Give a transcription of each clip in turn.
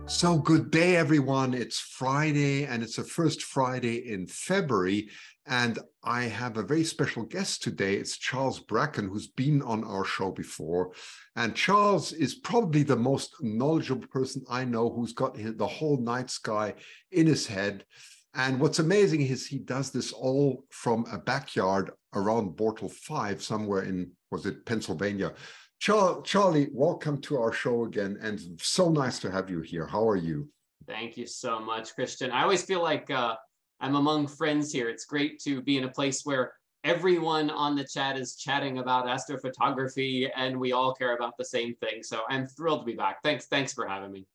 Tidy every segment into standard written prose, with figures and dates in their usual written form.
So good day, everyone. It's Friday, and it's the first Friday in February. And I have a very special guest today. It's Charles Bracken, who's been on our show before. And Charles is probably the most knowledgeable person I know who's got the whole night sky in his head. And what's amazing is he does this all from a backyard around Bortle 5, somewhere in, was it Pennsylvania? Charlie, welcome to our show again, and so nice to have you here. How are you? Thank you so much, Christian. I always feel like I'm among friends here. It's great to be in a place where everyone on the chat is chatting about astrophotography, and we all care about the same thing. So I'm thrilled to be back. Thanks for having me.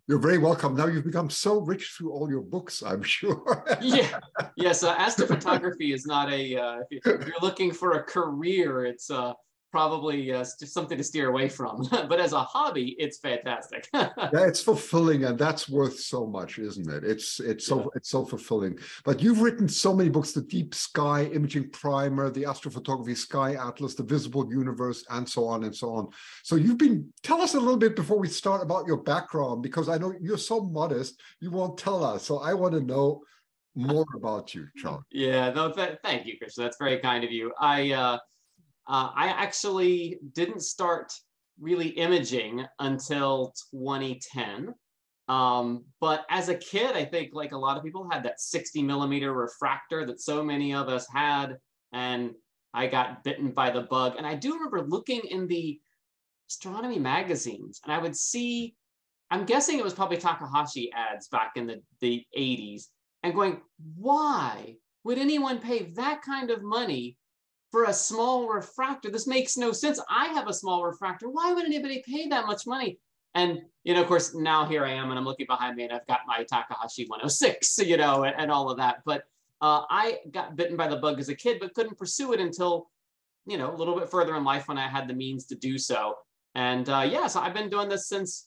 You're very welcome. Now you've become so rich through all your books, I'm sure. Yes. Astrophotography is not a. If you're looking for a career, it's probably just something to steer away from. But as a hobby, it's fantastic. Yeah, it's fulfilling, and that's worth so much, isn't it? It's so fulfilling. But you've written so many books: the Deep Sky Imaging Primer, the Astrophotography Sky Atlas, the Visible Universe, and so on and so on. So tell us a little bit before we start about your background, because I know you're so modest, you won't tell us. So I want to know more about you, Charles. Yeah, no, thank you, Christian. That's very kind of you. I actually didn't start really imaging until 2010. But as a kid, I think like a lot of people had that 60mm refractor that so many of us had, and I got bitten by the bug. And I do remember looking in the astronomy magazines, and I would see, I'm guessing it was probably Takahashi ads back in the 80s, and going, why would anyone pay that kind of money for a small refractor? This makes no sense. I have a small refractor. Why would anybody pay that much money? And, of course, now here I am, and I'm looking behind me, and I've got my Takahashi 106, and all of that. But I got bitten by the bug as a kid, but couldn't pursue it until, a little bit further in life when I had the means to do so. And so I've been doing this since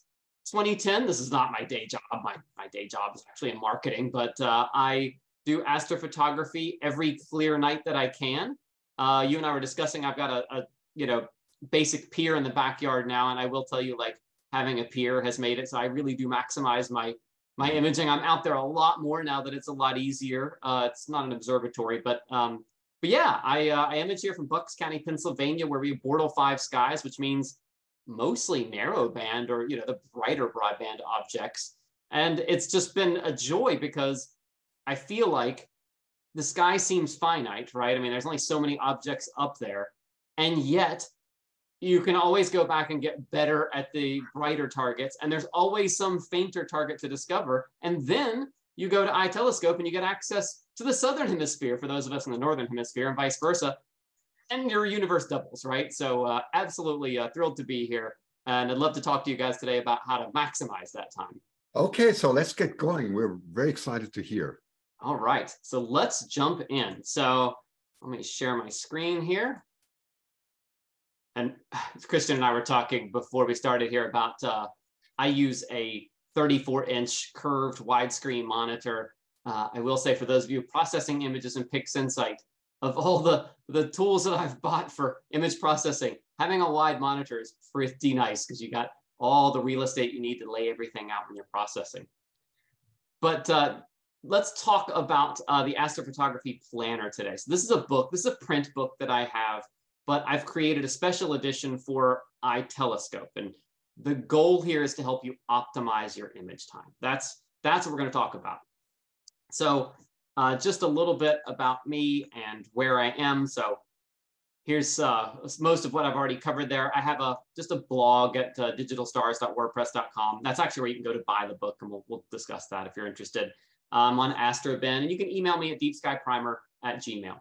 2010. This is not my day job. My day job is actually in marketing, but I do astrophotography every clear night that I can. You and I were discussing, I've got a basic pier in the backyard now, and I will tell you, like, having a pier has made it so I really do maximize my imaging. I'm out there a lot more now that it's a lot easier. It's not an observatory, but yeah, I image here from Bucks County, Pennsylvania, where we have Bortle 5 skies, which means mostly narrow band or the brighter broadband objects. And it's just been a joy because I feel like the sky seems finite, right? I mean, there's only so many objects up there, and yet you can always go back and get better at the brighter targets, and there's always some fainter target to discover. And then you go to iTelescope and you get access to the southern hemisphere for those of us in the northern hemisphere, and vice versa, and your universe doubles, right? So absolutely thrilled to be here, and I'd love to talk to you guys today about how to maximize that time. Okay, so let's get going. We're very excited to hear. All right, so let's jump in. So let me share my screen here. And Christian and I were talking before we started here about, I use a 34-inch curved widescreen monitor. I will say, for those of you processing images in PixInsight, of all the tools that I've bought for image processing, having a wide monitor is pretty nice because you got all the real estate you need to lay everything out when you're processing. But let's talk about the Astrophotography Planner today. So this is a book, this is a print book that I have, but I've created a special edition for iTelescope. And the goal here is to help you optimize your image time. That's what we're going to talk about. So just a little bit about me and where I am. So here's most of what I've already covered there. I have just a blog at digitalstars.wordpress.com. That's actually where you can go to buy the book, and we'll discuss that if you're interested. I'm on AstroBin, and you can email me at deepskyprimer@gmail.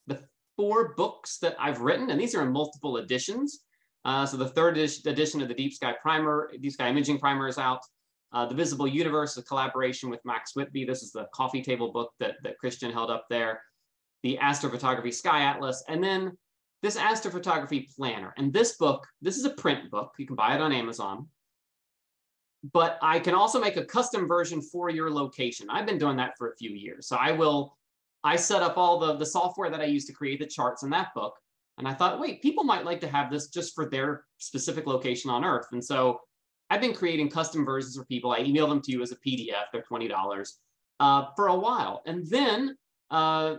The 4 books that I've written, and these are in multiple editions. So the 3rd edition of the Deep Sky Imaging Primer is out. The Visible Universe, a collaboration with Max Whitby. This is the coffee table book that Christian held up there. The Astrophotography Sky Atlas, and then this Astrophotography Planner. And this book, this is a print book. You can buy it on Amazon. But I can also make a custom version for your location. I've been doing that for a few years. So I set up all the software that I use to create the charts in that book. And I thought, wait, people might like to have this just for their specific location on Earth. And so I've been creating custom versions for people. I email them to you as a PDF. They're $20 for a while. And then I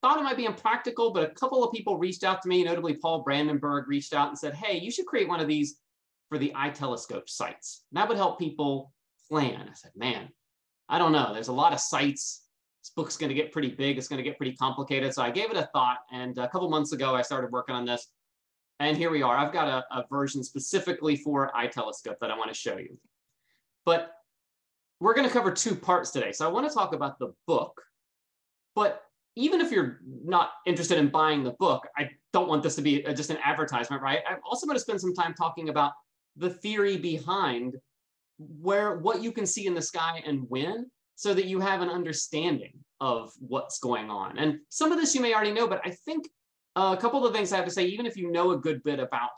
thought it might be impractical, but a couple of people reached out to me, notably Paul Brandenburg reached out and said, hey, you should create one of these for the iTelescope sites. And that would help people plan. I said, man, I don't know. There's a lot of sites. This book's going to get pretty big. It's going to get pretty complicated. So I gave it a thought. And a couple months ago, I started working on this. And here we are. I've got a version specifically for iTelescope that I want to show you. But we're going to cover two parts today. So I want to talk about the book. But even if you're not interested in buying the book, I don't want this to be just an advertisement, right? I'm also going to spend some time talking about the theory behind what you can see in the sky and when, so that you have an understanding of what's going on. And some of this you may already know, but I think a couple of things I have to say, even if you know a good bit about,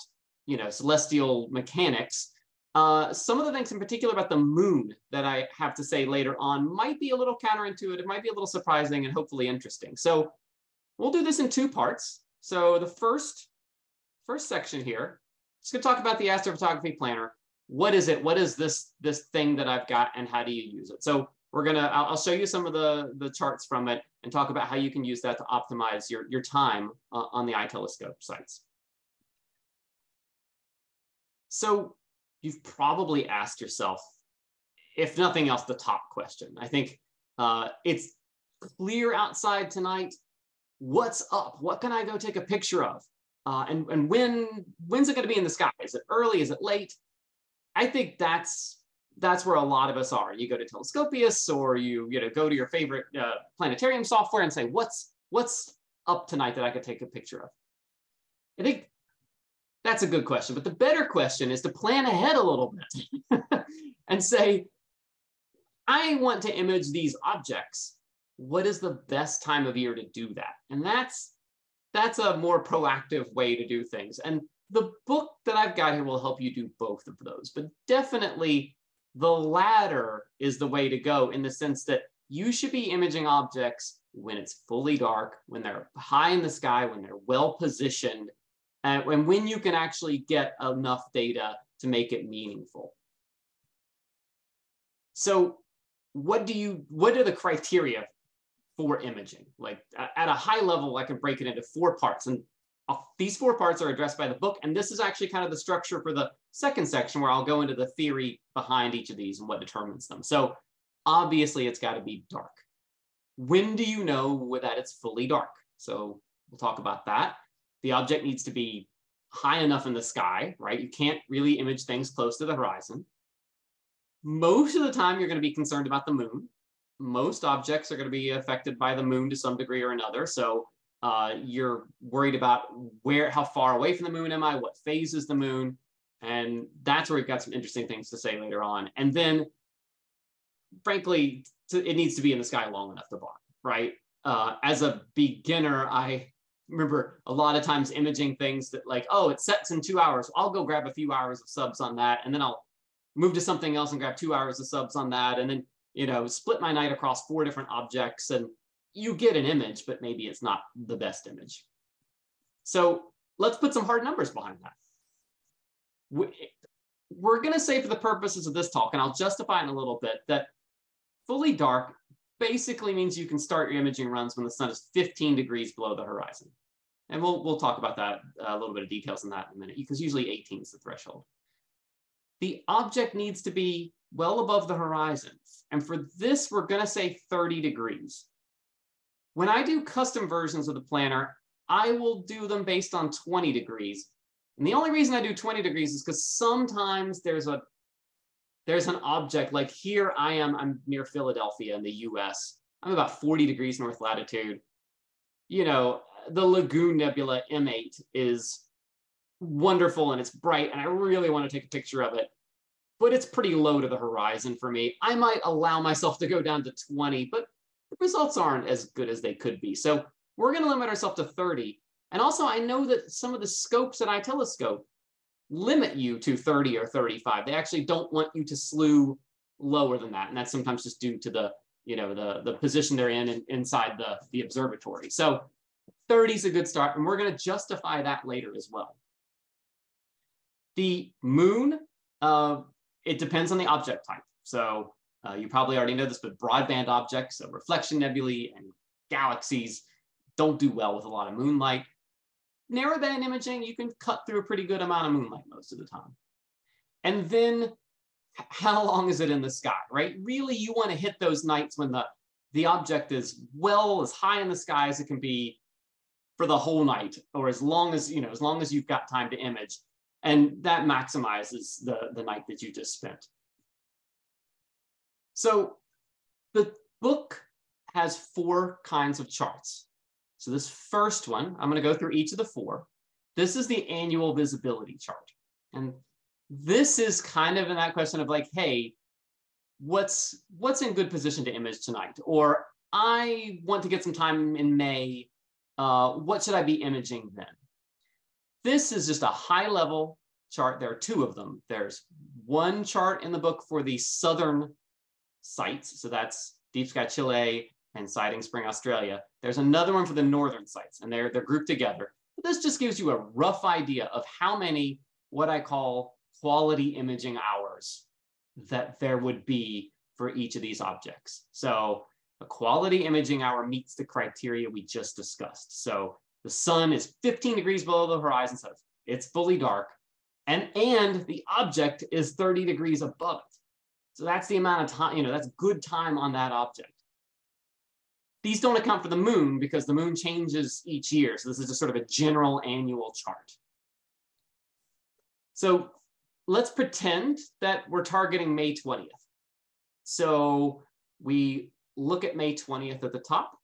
celestial mechanics, some of the things in particular about the moon that I have to say later on might be a little counterintuitive, might be a little surprising and hopefully interesting. So we'll do this in two parts. So the first section here, just gonna talk about the astrophotography planner. What is it? What is this thing that I've got and how do you use it? So I'll show you some of the charts from it and talk about how you can use that to optimize your time on the iTelescope sites. So you've probably asked yourself, if nothing else, the top question. I think it's clear outside tonight. What's up? What can I go take a picture of? And when's it going to be in the sky? Is it early? Is it late? I think that's where a lot of us are. You go to Telescopius, or you go to your favorite planetarium software and say, what's up tonight that I could take a picture of? I think that's a good question. But the better question is to plan ahead a little bit and say, I want to image these objects. What is the best time of year to do that? And that's a more proactive way to do things. And the book that I've got here will help you do both of those. But definitely the latter is the way to go, in the sense that you should be imaging objects when it's fully dark, when they're high in the sky, when they're well positioned, and when you can actually get enough data to make it meaningful. So what are the criteria for imaging? Like at a high level, I can break it into 4 parts. And these 4 parts are addressed by the book. And this is actually kind of the structure for the second section, where I'll go into the theory behind each of these and what determines them. So obviously it's got to be dark. When do you know that it's fully dark? So we'll talk about that. The object needs to be high enough in the sky, right? You can't really image things close to the horizon. Most of the time, you're going to be concerned about the moon. Most objects are going to be affected by the moon to some degree or another. So you're worried about how far away from the moon am I? What phase is the moon? And that's where we've got some interesting things to say later on. And then, frankly, it needs to be in the sky long enough to bother, right? As a beginner, I remember a lot of times imaging things that like, oh, it sets in 2 hours. I'll go grab a few hours of subs on that, and then I'll move to something else and grab 2 hours of subs on that, and then split my night across 4 different objects, and you get an image, but maybe it's not the best image. So let's put some hard numbers behind that. We're going to say, for the purposes of this talk, and I'll justify in a little bit, that fully dark basically means you can start your imaging runs when the sun is 15 degrees below the horizon. And we'll talk about that, a little bit of details on that in a minute, because usually 18 is the threshold. The object needs to be well above the horizon. And for this, we're going to say 30 degrees. When I do custom versions of the planner, I will do them based on 20 degrees. And the only reason I do 20 degrees is because sometimes there's an object, like here I'm near Philadelphia in the US. I'm about 40 degrees north latitude. The Lagoon Nebula M8 is wonderful and it's bright, and I really want to take a picture of it, but it's pretty low to the horizon for me. I might allow myself to go down to 20, but the results aren't as good as they could be. So we're going to limit ourselves to 30. And also, I know that some of the scopes at iTelescope limit you to 30 or 35. They actually don't want you to slew lower than that. And that's sometimes just due to the position they're in inside the observatory. So 30 is a good start, and we're going to justify that later as well. The moon It depends on the object type. So you probably already know this, but broadband objects, so reflection nebulae and galaxies, don't do well with a lot of moonlight. Narrowband imaging, you can cut through a pretty good amount of moonlight most of the time. And then how long is it in the sky, right? Really, you want to hit those nights when the object is as high in the sky as it can be for the whole night, or as long as you've got time to image. And that maximizes the night that you just spent. So the book has 4 kinds of charts. So this first one, I'm going to go through each of the 4. This is the annual visibility chart. And this is kind of in that question of like, hey, what's in good position to image tonight? Or I want to get some time in May. What should I be imaging then? This is just a high level chart. There are 2 of them. There's one chart in the book for the southern sites. So that's Deep Sky Chile and Siding Spring Australia. There's another one for the northern sites, and they're grouped together. But this just gives you a rough idea of how many what I call quality imaging hours that there would be for each of these objects. So a quality imaging hour meets the criteria we just discussed. So the sun is 15 degrees below the horizon, so it's fully dark, and the object is 30 degrees above it. So that's the amount of time, that's good time on that object. These don't account for the moon because the moon changes each year. So this is just sort of a general annual chart. So let's pretend that we're targeting May 20th. So we look at May 20th at the top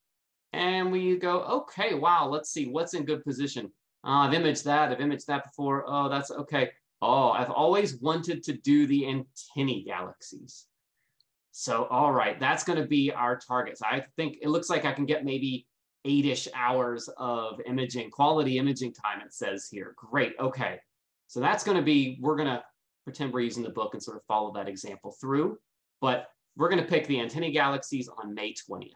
and we go, okay, wow, let's see what's in good position. I've imaged that before. Oh, that's okay. Oh, I've always wanted to do the antennae galaxies. So, all right, that's going to be our targets. I think it looks like I can get maybe 8-ish hours of imaging, quality imaging time, it says here. Great, okay. So that's going to be, we're going to pretend we're using the book and sort of follow that example through, but we're going to pick the antennae galaxies on May 20th.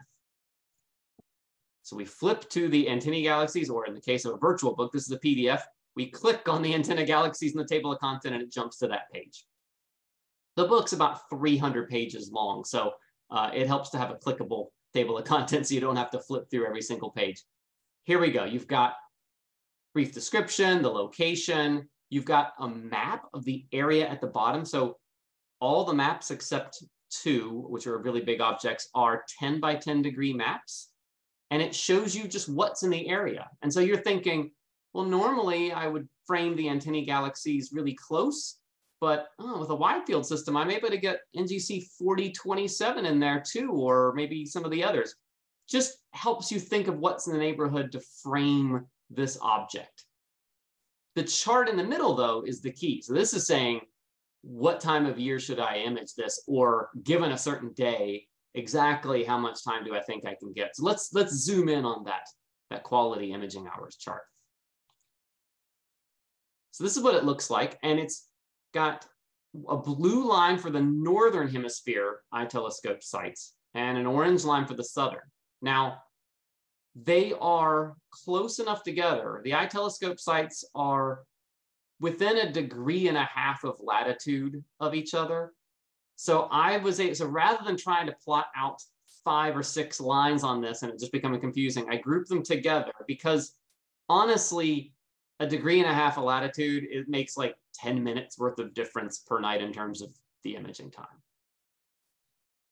So we flip to the antennae galaxies, or in the case of a virtual book, this is a PDF. We click on the antenna galaxies in the table of content and it jumps to that page. The book's about 300 pages long, so it helps to have a clickable table of content so you don't have to flip through every single page. Here we go. You've got brief description, the location. You've got a map of the area at the bottom. So all the maps except 2, which are really big objects, are 10 by 10 degree maps. And it shows you just what's in the area. And so you're thinking, well, normally I would frame the antennae galaxies really close. But with a wide field system, I'm able to get NGC 4027 in there too, or maybe some of the others. Just helps you think of what's in the neighborhood to frame this object. The chart in the middle, though, is the key. So this is saying, what time of year should I image this? Or given a certain day, exactly how much time do I think I can get? So let's zoom in on that quality imaging hours chart. So this is what it looks like. And it's got a blue line for the northern hemisphere iTelescope sites and an orange line for the southern. Now, they are close enough together. The iTelescope sites are within 1.5 degrees of latitude of each other. So rather than trying to plot out 5 or 6 lines on this and it just becoming confusing, I grouped them together because honestly, 1.5 degrees of latitude, it makes like 10 minutes worth of difference per night in terms of the imaging time.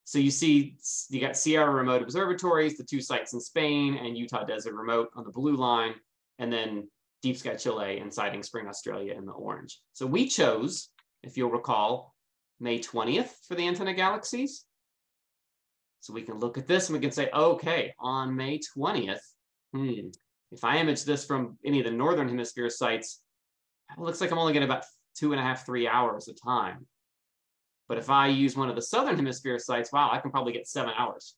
So you see, you got Sierra Remote Observatories, the 2 sites in Spain, and Utah Desert Remote on the blue line, and then Deep Sky Chile and Siding Spring Australia in the orange. So we chose, if you'll recall, May 20th for the antenna galaxies. So we can look at this and we can say, okay, on May 20th, if I image this from any of the northern hemisphere sites, it looks like I'm only getting about 2.5, 3 hours of time. But if I use one of the southern hemisphere sites, wow, I can probably get 7 hours.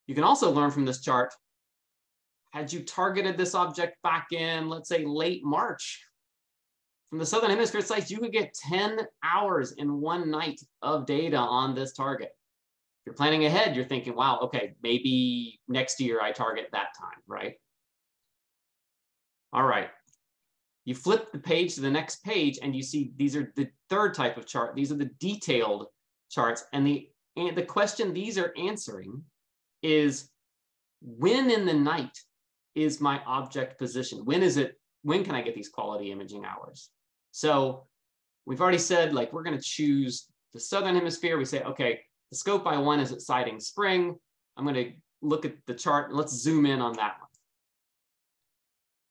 You can also learn from this chart, had you targeted this object back in, let's say, late March, from the southern hemisphere sites, you could get 10 hours in one night of data on this target. If you're planning ahead, you're thinking, wow, okay, maybe next year I target that time, right? All right. You flip the page to the next page and you see these are the third type of chart. These are the detailed charts. And the question these are answering is, when in the night is my object positioned? When can I get these quality imaging hours? So we've already said, like, we're going to choose the southern hemisphere. We say, okay, the scope I want is at sighting spring. I'm going to look at the chart and let's zoom in on that one.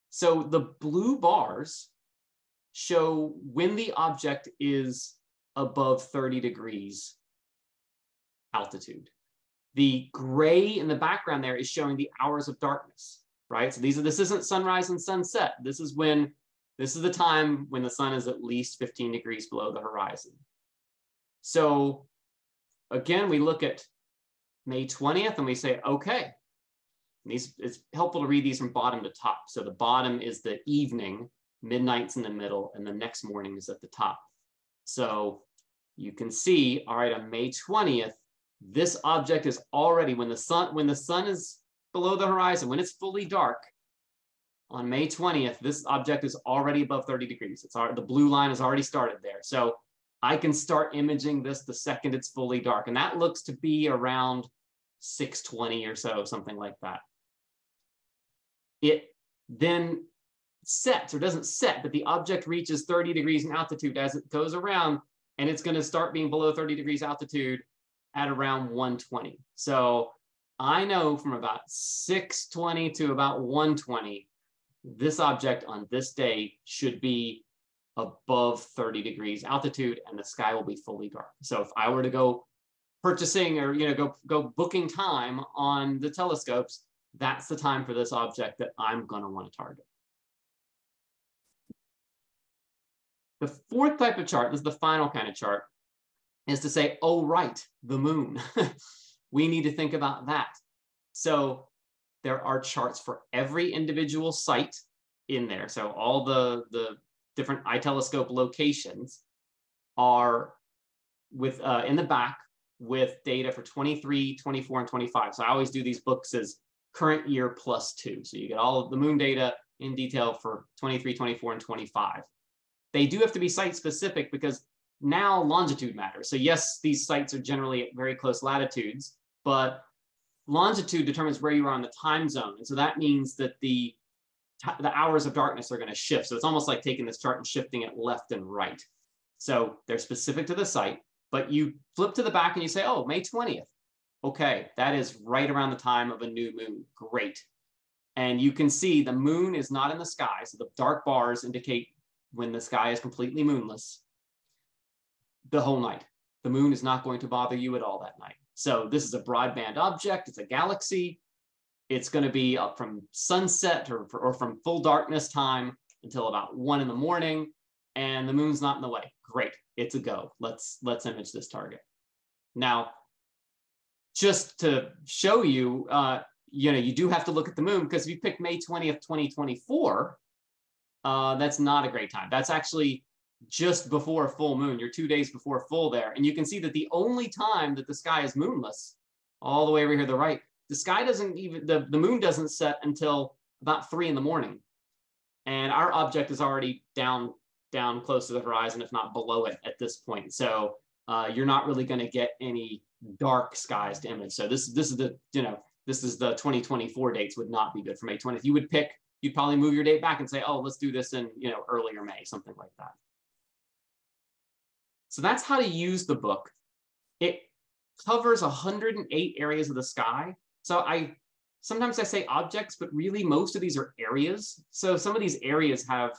So the blue bars show when the object is above 30 degrees altitude. The gray in the background there is showing the hours of darkness, right? So this isn't sunrise and sunset. This is the time when the sun is at least 15 degrees below the horizon. So again, we look at May 20th and we say, okay, it's helpful to read these from bottom to top. So the bottom is the evening, midnight's in the middle, and the next morning is at the top. So you can see, all right, on May 20th, this object is already, when the sun is below the horizon, when it's fully dark, on May 20th, this object is already above 30 degrees. The blue line has already started there. So I can start imaging this the second it's fully dark. And that looks to be around 6:20 or so, something like that. It then sets, or doesn't set, but the object reaches 30 degrees in altitude as it goes around, and it's going to start being below 30 degrees altitude at around 1:20. So I know from about 6:20 to about 1:20, this object on this day should be above 30 degrees altitude and the sky will be fully dark. So if I were to go purchasing or go booking time on the telescopes, that's the time for this object that I'm going to want to target. The fourth type of chart, this is the final kind of chart, is to say, oh, right, the moon. We need to think about that. So there are charts for every individual site in there. So all the different iTelescope locations are with in the back with data for 23, 24, and 25. So I always do these books as current year +2. So you get all of the moon data in detail for 23, 24, and 25. They do have to be site specific because now longitude matters. So yes, these sites are generally at very close latitudes, but longitude determines where you are on the time zone. And so that means that the hours of darkness are going to shift. So it's almost like taking this chart and shifting it left and right. So they're specific to the site, but you flip to the back and you say, oh, May 20th. Okay, that is right around the time of a new moon. Great. And you can see the moon is not in the sky. So the dark bars indicate when the sky is completely moonless the whole night. The moon is not going to bother you at all that night. So this is a broadband object. It's a galaxy. It's going to be up from sunset or from full darkness time until about 1 in the morning. And the moon's not in the way. Great. It's a go. Let's image this target. Now, just to show you, you do have to look at the moon, because if you pick May 20th, 2024, that's not a great time. That's actually just before a full moon. You're 2 days before full there. And you can see that the only time that the sky is moonless, all the way over here to the right, the sky doesn't even, the moon doesn't set until about 3 in the morning. And our object is already down close to the horizon, if not below it at this point. So you're not really going to get any dark skies to image. So this is the 2024 dates would not be good for May 20th. You'd probably move your date back and say, oh, let's do this in earlier May, something like that. So that's how to use the book. It covers 108 areas of the sky. So sometimes I say objects, but really most of these are areas. So some of these areas have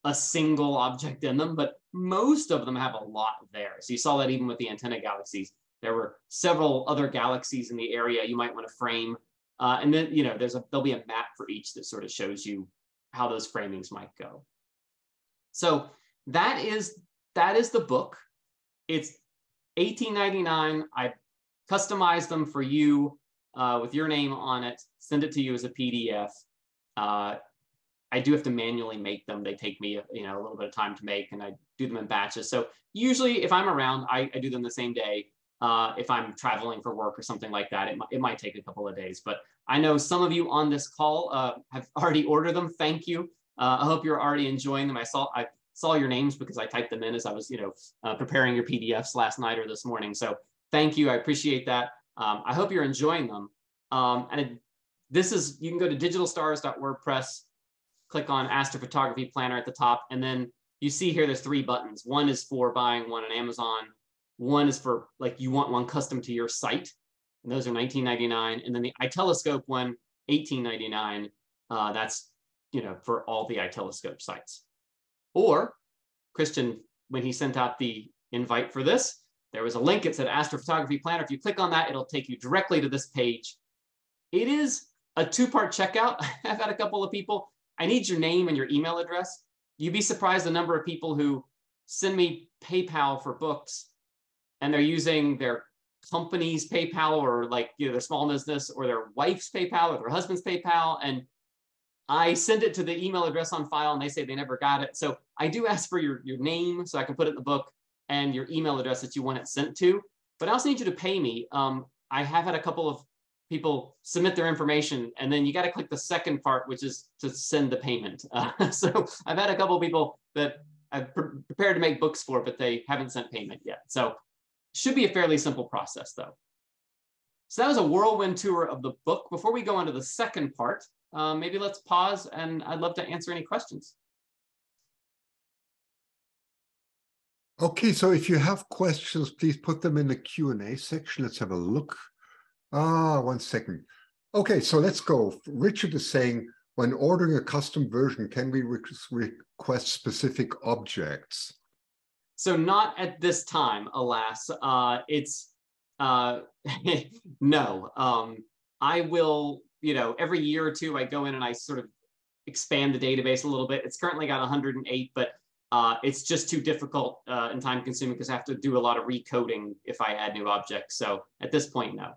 a single object in them, but most of them have a lot there. So you saw that even with the antenna galaxies. There were several other galaxies in the area you might want to frame. And then, there'll be a map for each that sort of shows you how those framings might go. So that is the book. It's $18.99. I customized them for you with your name on it, send it to you as a PDF. I do have to manually make them. They take me a little bit of time to make, and I do them in batches. So usually if I'm around, I do them the same day. If I'm traveling for work or something like that, it might take a couple of days. But I know some of you on this call have already ordered them. Thank you. I hope you're already enjoying them. I saw your names because I typed them in as I was, preparing your PDFs last night or this morning. So thank you. I appreciate that. I hope you're enjoying them. You can go to digitalstars.wordpress, click on Astrophotography Planner at the top, and then you see here there's 3 buttons. One is for buying one on Amazon. One is for you want one custom to your site, and those are $19.99. And then the iTelescope one, $18.99. That's for all the iTelescope sites. Or Christian, when he sent out the invite for this, there was a link. It said Astrophotography Planner. If you click on that, it'll take you directly to this page. It is a 2-part checkout. I've had a couple of people. I need your name and your email address. You'd be surprised the number of people who send me PayPal for books, and they're using their company's PayPal or their small business or their wife's PayPal or their husband's PayPal. And I send it to the email address on file and they say they never got it. So I do ask for your name so I can put it in the book and your email address that you want it sent to. But I also need you to pay me. I have had a couple of people submit their information, and then you got to click the second part, which is to send the payment. So I've had a couple of people that I've prepared to make books for, but they haven't sent payment yet. So should be a fairly simple process though. So that was a whirlwind tour of the book. Before we go on to the second part, maybe let's pause, and I'd love to answer any questions. Okay, so if you have questions, please put them in the Q&A section. Let's have a look. 1 second. Okay, so let's go. Richard is saying, when ordering a custom version, can we request specific objects? So not at this time, alas. No. I will, every year or two, I go in and I sort of expand the database a little bit. It's currently got 108, but it's just too difficult and time consuming because I have to do a lot of recoding if I add new objects. So at this point, no.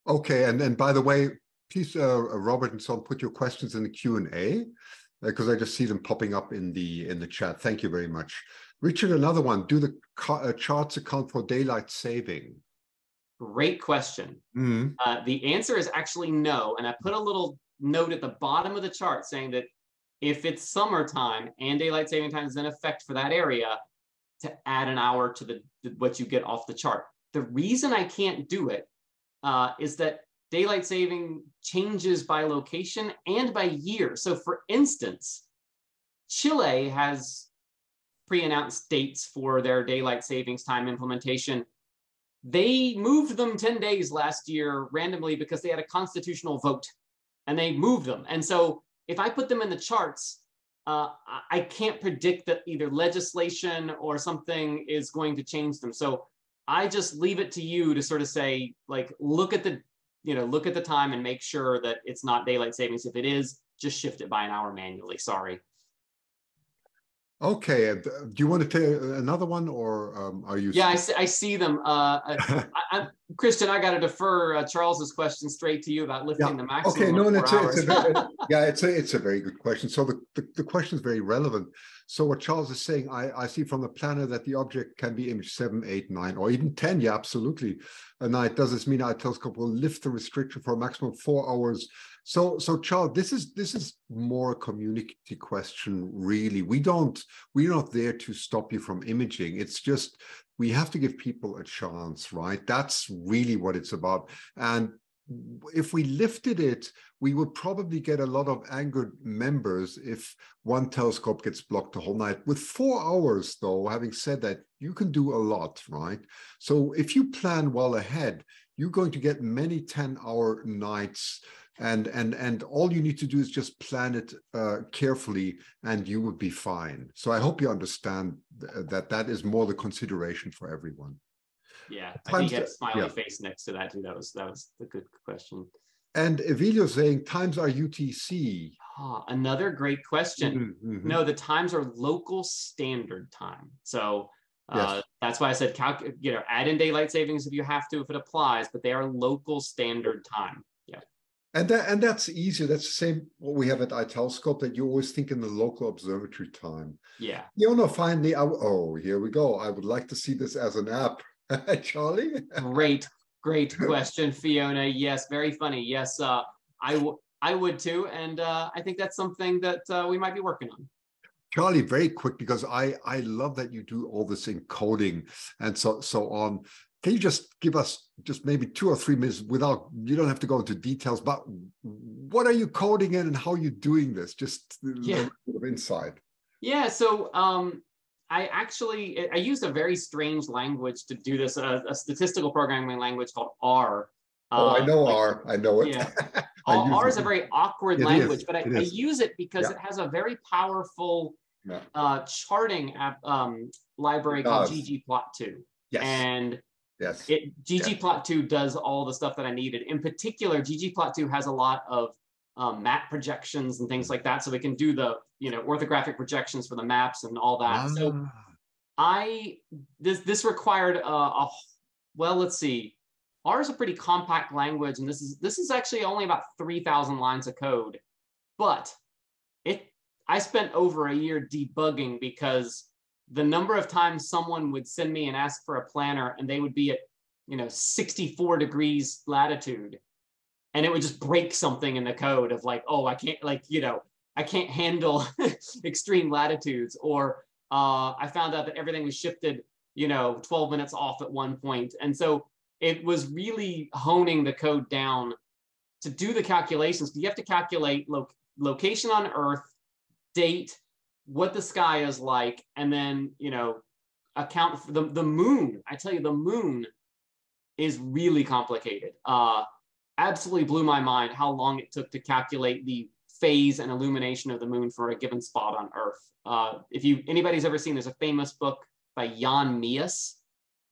Okay, and by the way, please, Robert and so on, put your questions in the Q&A because I just see them popping up in the chat. Thank you very much. Richard, another one. Do the charts account for daylight saving? Great question. The answer is actually no. And I put a little note at the bottom of the chart saying that if it's summertime and daylight saving time is in effect for that area, to add an hour to what you get off the chart. The reason I can't do it is that daylight saving changes by location and by year. So for instance, Chile has pre-announced dates for their daylight savings time implementation. They moved them 10 days last year randomly because they had a constitutional vote and they moved them. And so if I put them in the charts, I can't predict that either legislation or something is going to change them. So I just leave it to you to sort of say, look at the time and make sure that it's not daylight savings. If it is, just shift it by an hour manually. Sorry. Okay. Do you want to take another one, or are you? Yeah, I see them. Christian, I got to defer Charles's question straight to you about lifting the maximum. Okay, no, it's a very good question. So the question is very relevant. So what Charles is saying, I see from the planner that the object can be image 7, 8, 9, or even 10. Yeah, absolutely. A night. Does this mean our telescope will lift the restriction for a maximum of 4 hours? So Charles, this is more a community question, really. We're not there to stop you from imaging. It's just we have to give people a chance, right? That's really what it's about. And if we lifted it, we would probably get a lot of angered members if one telescope gets blocked the whole night. With 4 hours, though, having said that, you can do a lot, right? So if you plan well ahead, you're going to get many 10-hour nights, and all you need to do is just plan it carefully, and you would be fine. So I hope you understand that is more the consideration for everyone. Yeah, I think you had a smiley face next to that too. That was a good question. And Evelio saying times are UTC. Another great question. No, the times are local standard time. So that's why I said add in daylight savings if you have to, if it applies, but they are local standard time. Yeah. And that's easier. That's the same what we have at iTelescope, that you always think in the local observatory time. Yeah. Finally, here we go. I would like to see this as an app. Charlie? Great question, Fiona. Yes, very funny. Yes, I would too, and I think that's something that we might be working on. Charlie, very quick, because I love that you do all this encoding and so on. Can you just give us just maybe 2 or 3 minutes without, you don't have to go into details, but what are you coding in and how are you doing this? Just a little bit of insight. Yeah, so I used a very strange language to do this, a statistical programming language called R. I know R. I know it. Yeah. R is a very awkward language, but I use it because it has a very powerful charting library called ggplot2. Yes. And ggplot2 does all the stuff that I needed. In particular, ggplot2 has a lot of map projections and things like that, so we can do the orthographic projections for the maps and all that. So this required well, let's see. R is a pretty compact language, and this is actually only about 3,000 lines of code, but I spent over a year debugging because the number of times someone would send me and ask for a planner, and they would be at 64 degrees latitude, and it would just break something in the code of like, oh, I can't I can't handle extreme latitudes, or I found out that everything was shifted 12 minutes off at one point, and so it was really honing the code down to do the calculations. You have to calculate location on Earth, date, what the sky is like, and then account for the moon. I tell you, the moon is really complicated. Absolutely blew my mind how long it took to calculate the phase and illumination of the moon for a given spot on Earth. If anybody's ever seen, there's a famous book by Jan Meus,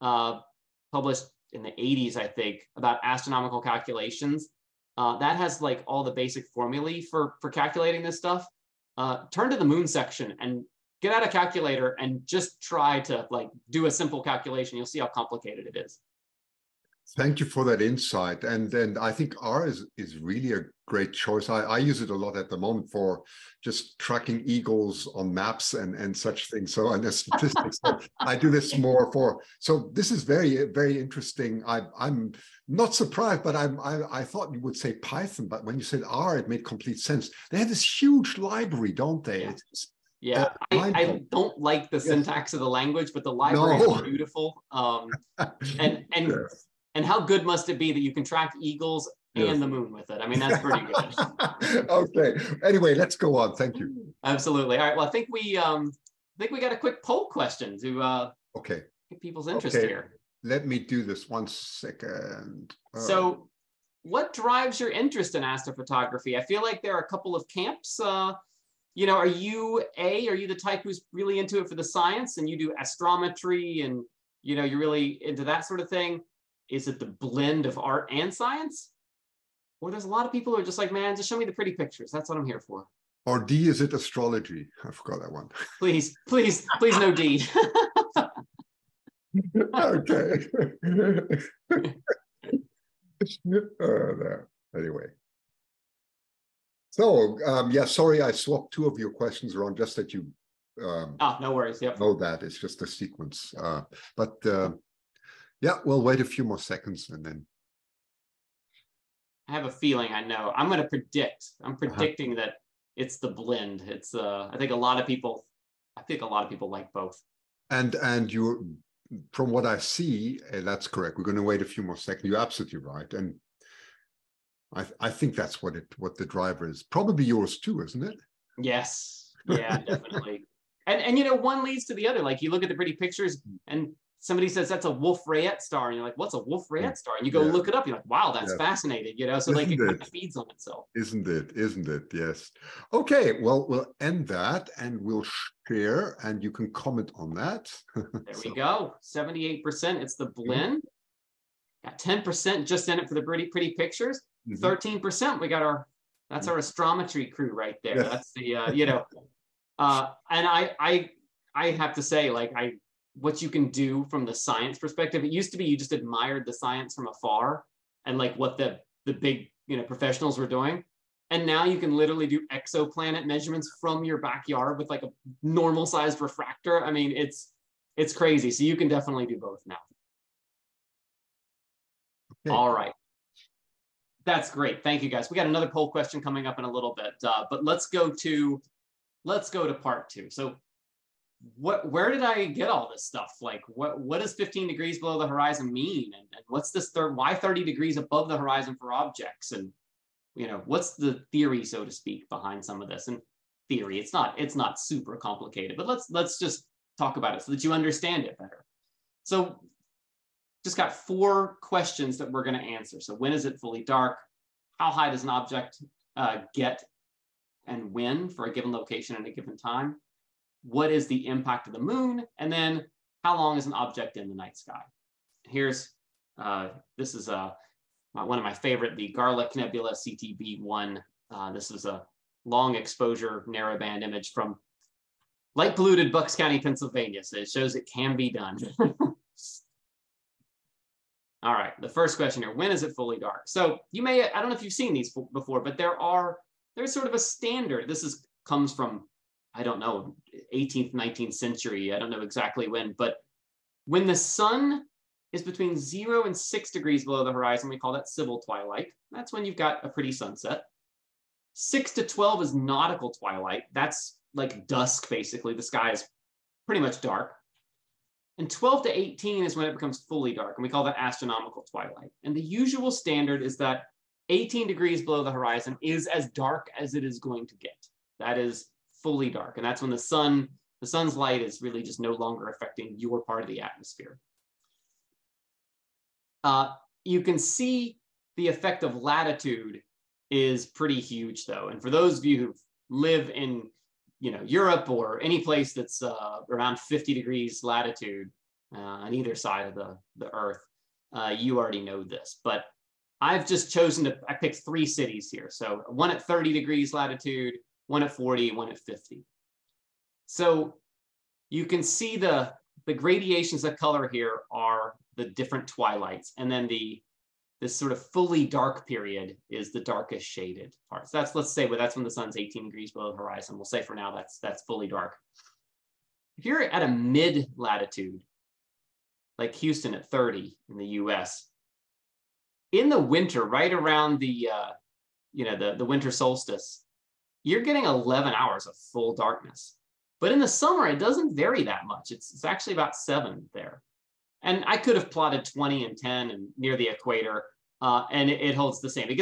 published in the 80s, I think, about astronomical calculations. That has like all the basic formulae for calculating this stuff. Turn to the moon section and get out a calculator and just try to like do a simple calculation. You'll see how complicated it is. Thank you for that insight. And I think R is really a great choice. I use it a lot at the moment for just tracking eagles on maps and such things. So, and the statistics. So I do this more so this is very, very interesting. I'm not surprised, but I thought you would say Python, but when you said R, it made complete sense. They have this huge library, don't they? Yeah. I don't like the syntax of the language, but the library is beautiful. And how good must it be that you can track eagles and the moon with it? I mean, that's pretty good. Okay. Anyway, let's go on. Thank you. Absolutely. All right. Well, I think we got a quick poll question to get people's interest here. Let me do this 1 second. So, what drives your interest in astrophotography? I feel like there are a couple of camps. Are you the type who's really into it for the science, and you do astrometry, and you're really into that sort of thing? Is it the blend of art and science? Or there's a lot of people who are just like, man, just show me the pretty pictures. That's what I'm here for. Or D, is it astrology? I forgot that one. Please, no D. Okay. Anyway. So, sorry, I swapped 2 of your questions around just that you no worries. Yep. know that. It's just a sequence. Yeah, we'll wait a few more seconds and then. I have a feeling I know. I'm going to predict. I'm predicting that it's the blend. It's I think a lot of people like both. And you, from what I see, that's correct. We're going to wait a few more seconds. You're absolutely right. And I think that's what the driver is. Probably yours too, isn't it? Yes. Yeah, definitely. And one leads to the other. Like you look at the pretty pictures and somebody says that's a Wolf-Rayet star, and you're like, what's a Wolf-Rayet star? And you go look it up. You're like, wow, that's fascinating. So like it kind of feeds on itself. Isn't it? Yes. Okay. Well, we'll end that and we'll share, and you can comment on that. There we go. 78%. It's the blend. Got 10% just in it for the pretty pictures. 13%. We got that's our astrometry crew right there. Yes. That's the and I have to say, like, what you can do from the science perspective. It used to be you just admired the science from afar and like what the big professionals were doing, and now you can literally do exoplanet measurements from your backyard with like a normal sized refractor. I mean, it's crazy. So you can definitely do both now. Okay. All right. That's great. Thank you, guys. We got another poll question coming up in a little bit, but let's go to part two. So where did I get all this stuff? Like what does 15 degrees below the horizon mean? And what's this why 30 degrees above the horizon for objects? And what's the theory, so to speak, behind some of this? And theory, it's not super complicated, but let's just talk about it so that you understand it better. So just got 4 questions that we're going to answer. So when is it fully dark? How high does an object get and when for a given location at a given time? What is the impact of the moon? And then how long is an object in the night sky? Here's, this is one of my favorite, the Garlic Nebula CTB1. This is a long exposure narrowband image from light polluted Bucks County, Pennsylvania. So it shows it can be done. All right, the first question here, when is it fully dark? So you may, I don't know if you've seen these before, but there's sort of a standard. This comes from, I don't know, 18th, 19th century. I don't know exactly when, but when the sun is between 0 and 6 degrees below the horizon, we call that civil twilight. That's when you've got a pretty sunset. 6 to 12 is nautical twilight. That's like dusk, basically. The sky is pretty much dark. And 12 to 18 is when it becomes fully dark, and we call that astronomical twilight. And the usual standard is that 18 degrees below the horizon is as dark as it is going to get. That is fully dark, and that's when the sun's light is really just no longer affecting your part of the atmosphere. You can see the effect of latitude is pretty huge, though. And for those of you who live in Europe or any place that's around 50 degrees latitude on either side of the Earth, you already know this. But I've just chosen I picked 3 cities here. So one at 30 degrees latitude, one at 40, one at 50. So you can see the gradations of color here are the different twilights. And then this sort of fully dark period is the darkest shaded part. So let's say that's when the sun's 18 degrees below the horizon. We'll say for now that's fully dark. If you're at a mid latitude, like Houston at 30 in the US, in the winter, right around the winter solstice, you're getting 11 hours of full darkness. But in the summer, it doesn't vary that much. It's actually about 7 there. And I could have plotted 20 and 10 and near the equator, and it holds the same. It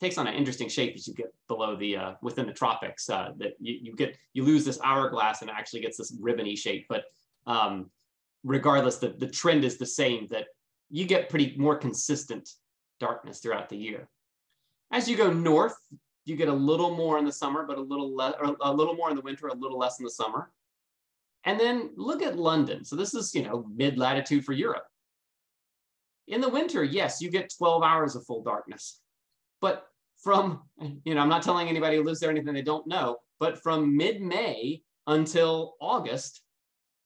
takes on an interesting shape as you get below within the tropics. That you lose this hourglass and it actually gets this ribbony shape. But regardless, the trend is the same, that you get more consistent darkness throughout the year. As you go north, you get a little more in the summer, but a little more in the winter, a little less in the summer. And then look at London. So this is, mid-latitude for Europe. In the winter, yes, you get 12 hours of full darkness. But from, I'm not telling anybody who lives there anything they don't know, but from mid-May until August,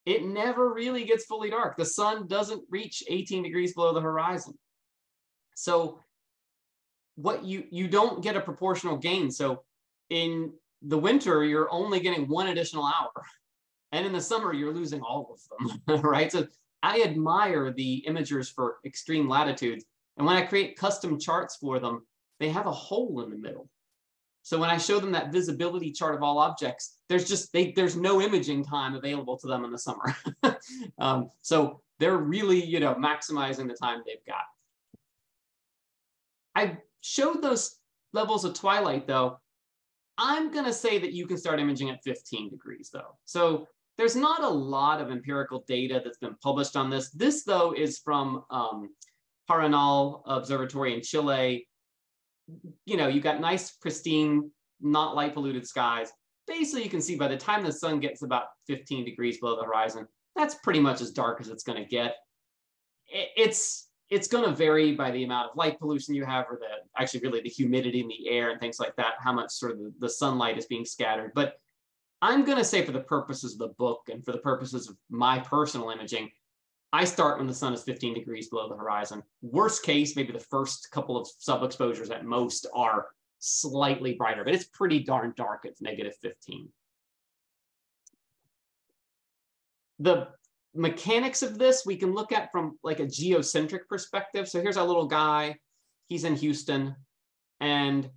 it never really gets fully dark. The sun doesn't reach 18 degrees below the horizon. So what you don't get a proportional gain. So in the winter, you're only getting 1 additional hour. And in the summer, you're losing all of them, right? So I admire the imagers for extreme latitudes. And when I create custom charts for them, they have a hole in the middle. So when I show them that visibility chart of all objects, there's no imaging time available to them in the summer. So they're really, maximizing the time they've got. I showed those levels of twilight, though. I'm going to say that you can start imaging at 15 degrees, though. So there's not a lot of empirical data that's been published on this. This, though, is from Paranal Observatory in Chile. You've got nice, pristine, not light polluted skies. Basically, you can see by the time the sun gets about 15 degrees below the horizon, that's pretty much as dark as it's going to get. It's going to vary by the amount of light pollution you have, or the humidity in the air and things like that, how much sort of the sunlight is being scattered. But I'm going to say, for the purposes of the book and for the purposes of my personal imaging, I start when the sun is 15 degrees below the horizon. Worst case, maybe the first couple of sub-exposures at most are slightly brighter, but it's pretty darn dark at -15. The mechanics of this we can look at from like a geocentric perspective. So here's our little guy. he's in Houston. And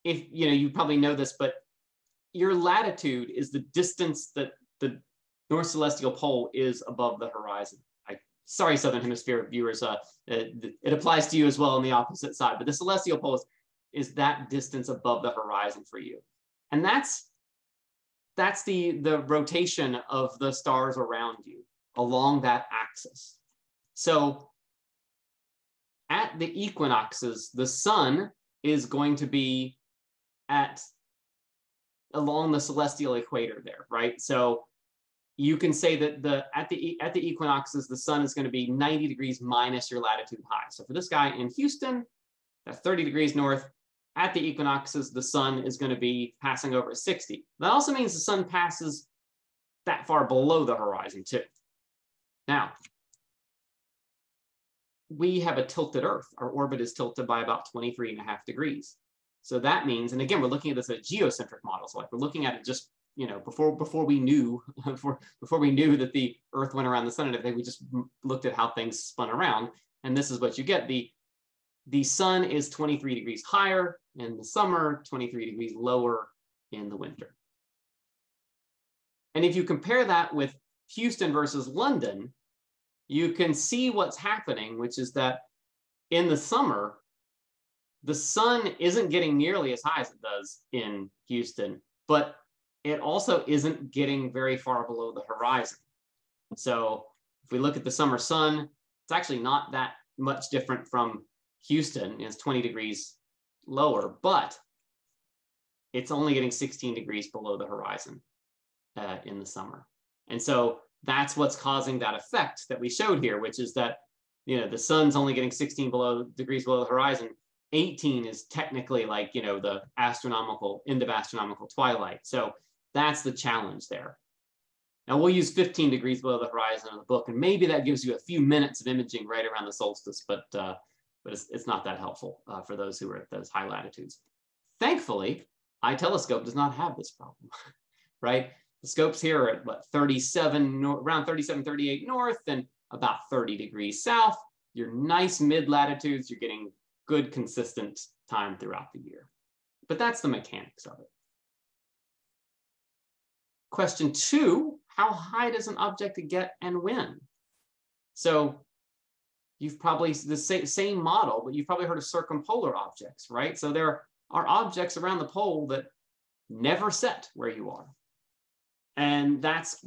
if, you probably know this, but your latitude is the distance that the North Celestial Pole is above the horizon. Sorry, Southern Hemisphere viewers, it applies to you as well on the opposite side, but the celestial pole is that distance above the horizon for you. And that's the rotation of the stars around you along that axis. So at the equinoxes, the sun is going to be along the celestial equator there, right? So you can say that at the equinoxes, the sun is going to be 90 degrees minus your latitude high. So for this guy in Houston, that's 30 degrees north. At the equinoxes, the sun is going to be passing over 60. That also means the sun passes that far below the horizon too. Now, we have a tilted Earth. Our orbit is tilted by about 23.5 degrees. So that means, and again, we're looking at this at a geocentric model. So like we're looking at it just before we knew that the Earth went around the sun and everything, we just looked at how things spun around, and this is what you get. The sun is 23 degrees higher in the summer, 23 degrees lower in the winter. And if you compare that with Houston versus London, you can see what's happening, which is that in the summer, the sun isn't getting nearly as high as it does in Houston, but it also isn't getting very far below the horizon. So if we look at the summer sun, it's actually not that much different from Houston. It's 20 degrees lower, but it's only getting 16 degrees below the horizon in the summer. And so that's what's causing that effect that we showed here, which is that the sun's only getting 16 degrees below the horizon. 18 is technically like the end of astronomical twilight. So that's the challenge there. Now we'll use 15 degrees below the horizon in the book, and maybe that gives you a few minutes of imaging right around the solstice, but it's not that helpful for those who are at those high latitudes. Thankfully, iTelescope does not have this problem, right? The scopes here are at what, around 37, 38 north and about 30 degrees south. Your nice mid latitudes, you're getting good consistent time throughout the year. But that's the mechanics of it. Question 2, how high does an object get and when? So you've probably, the same model, but you've probably heard of circumpolar objects, right? So there are objects around the pole that never set where you are. And that's,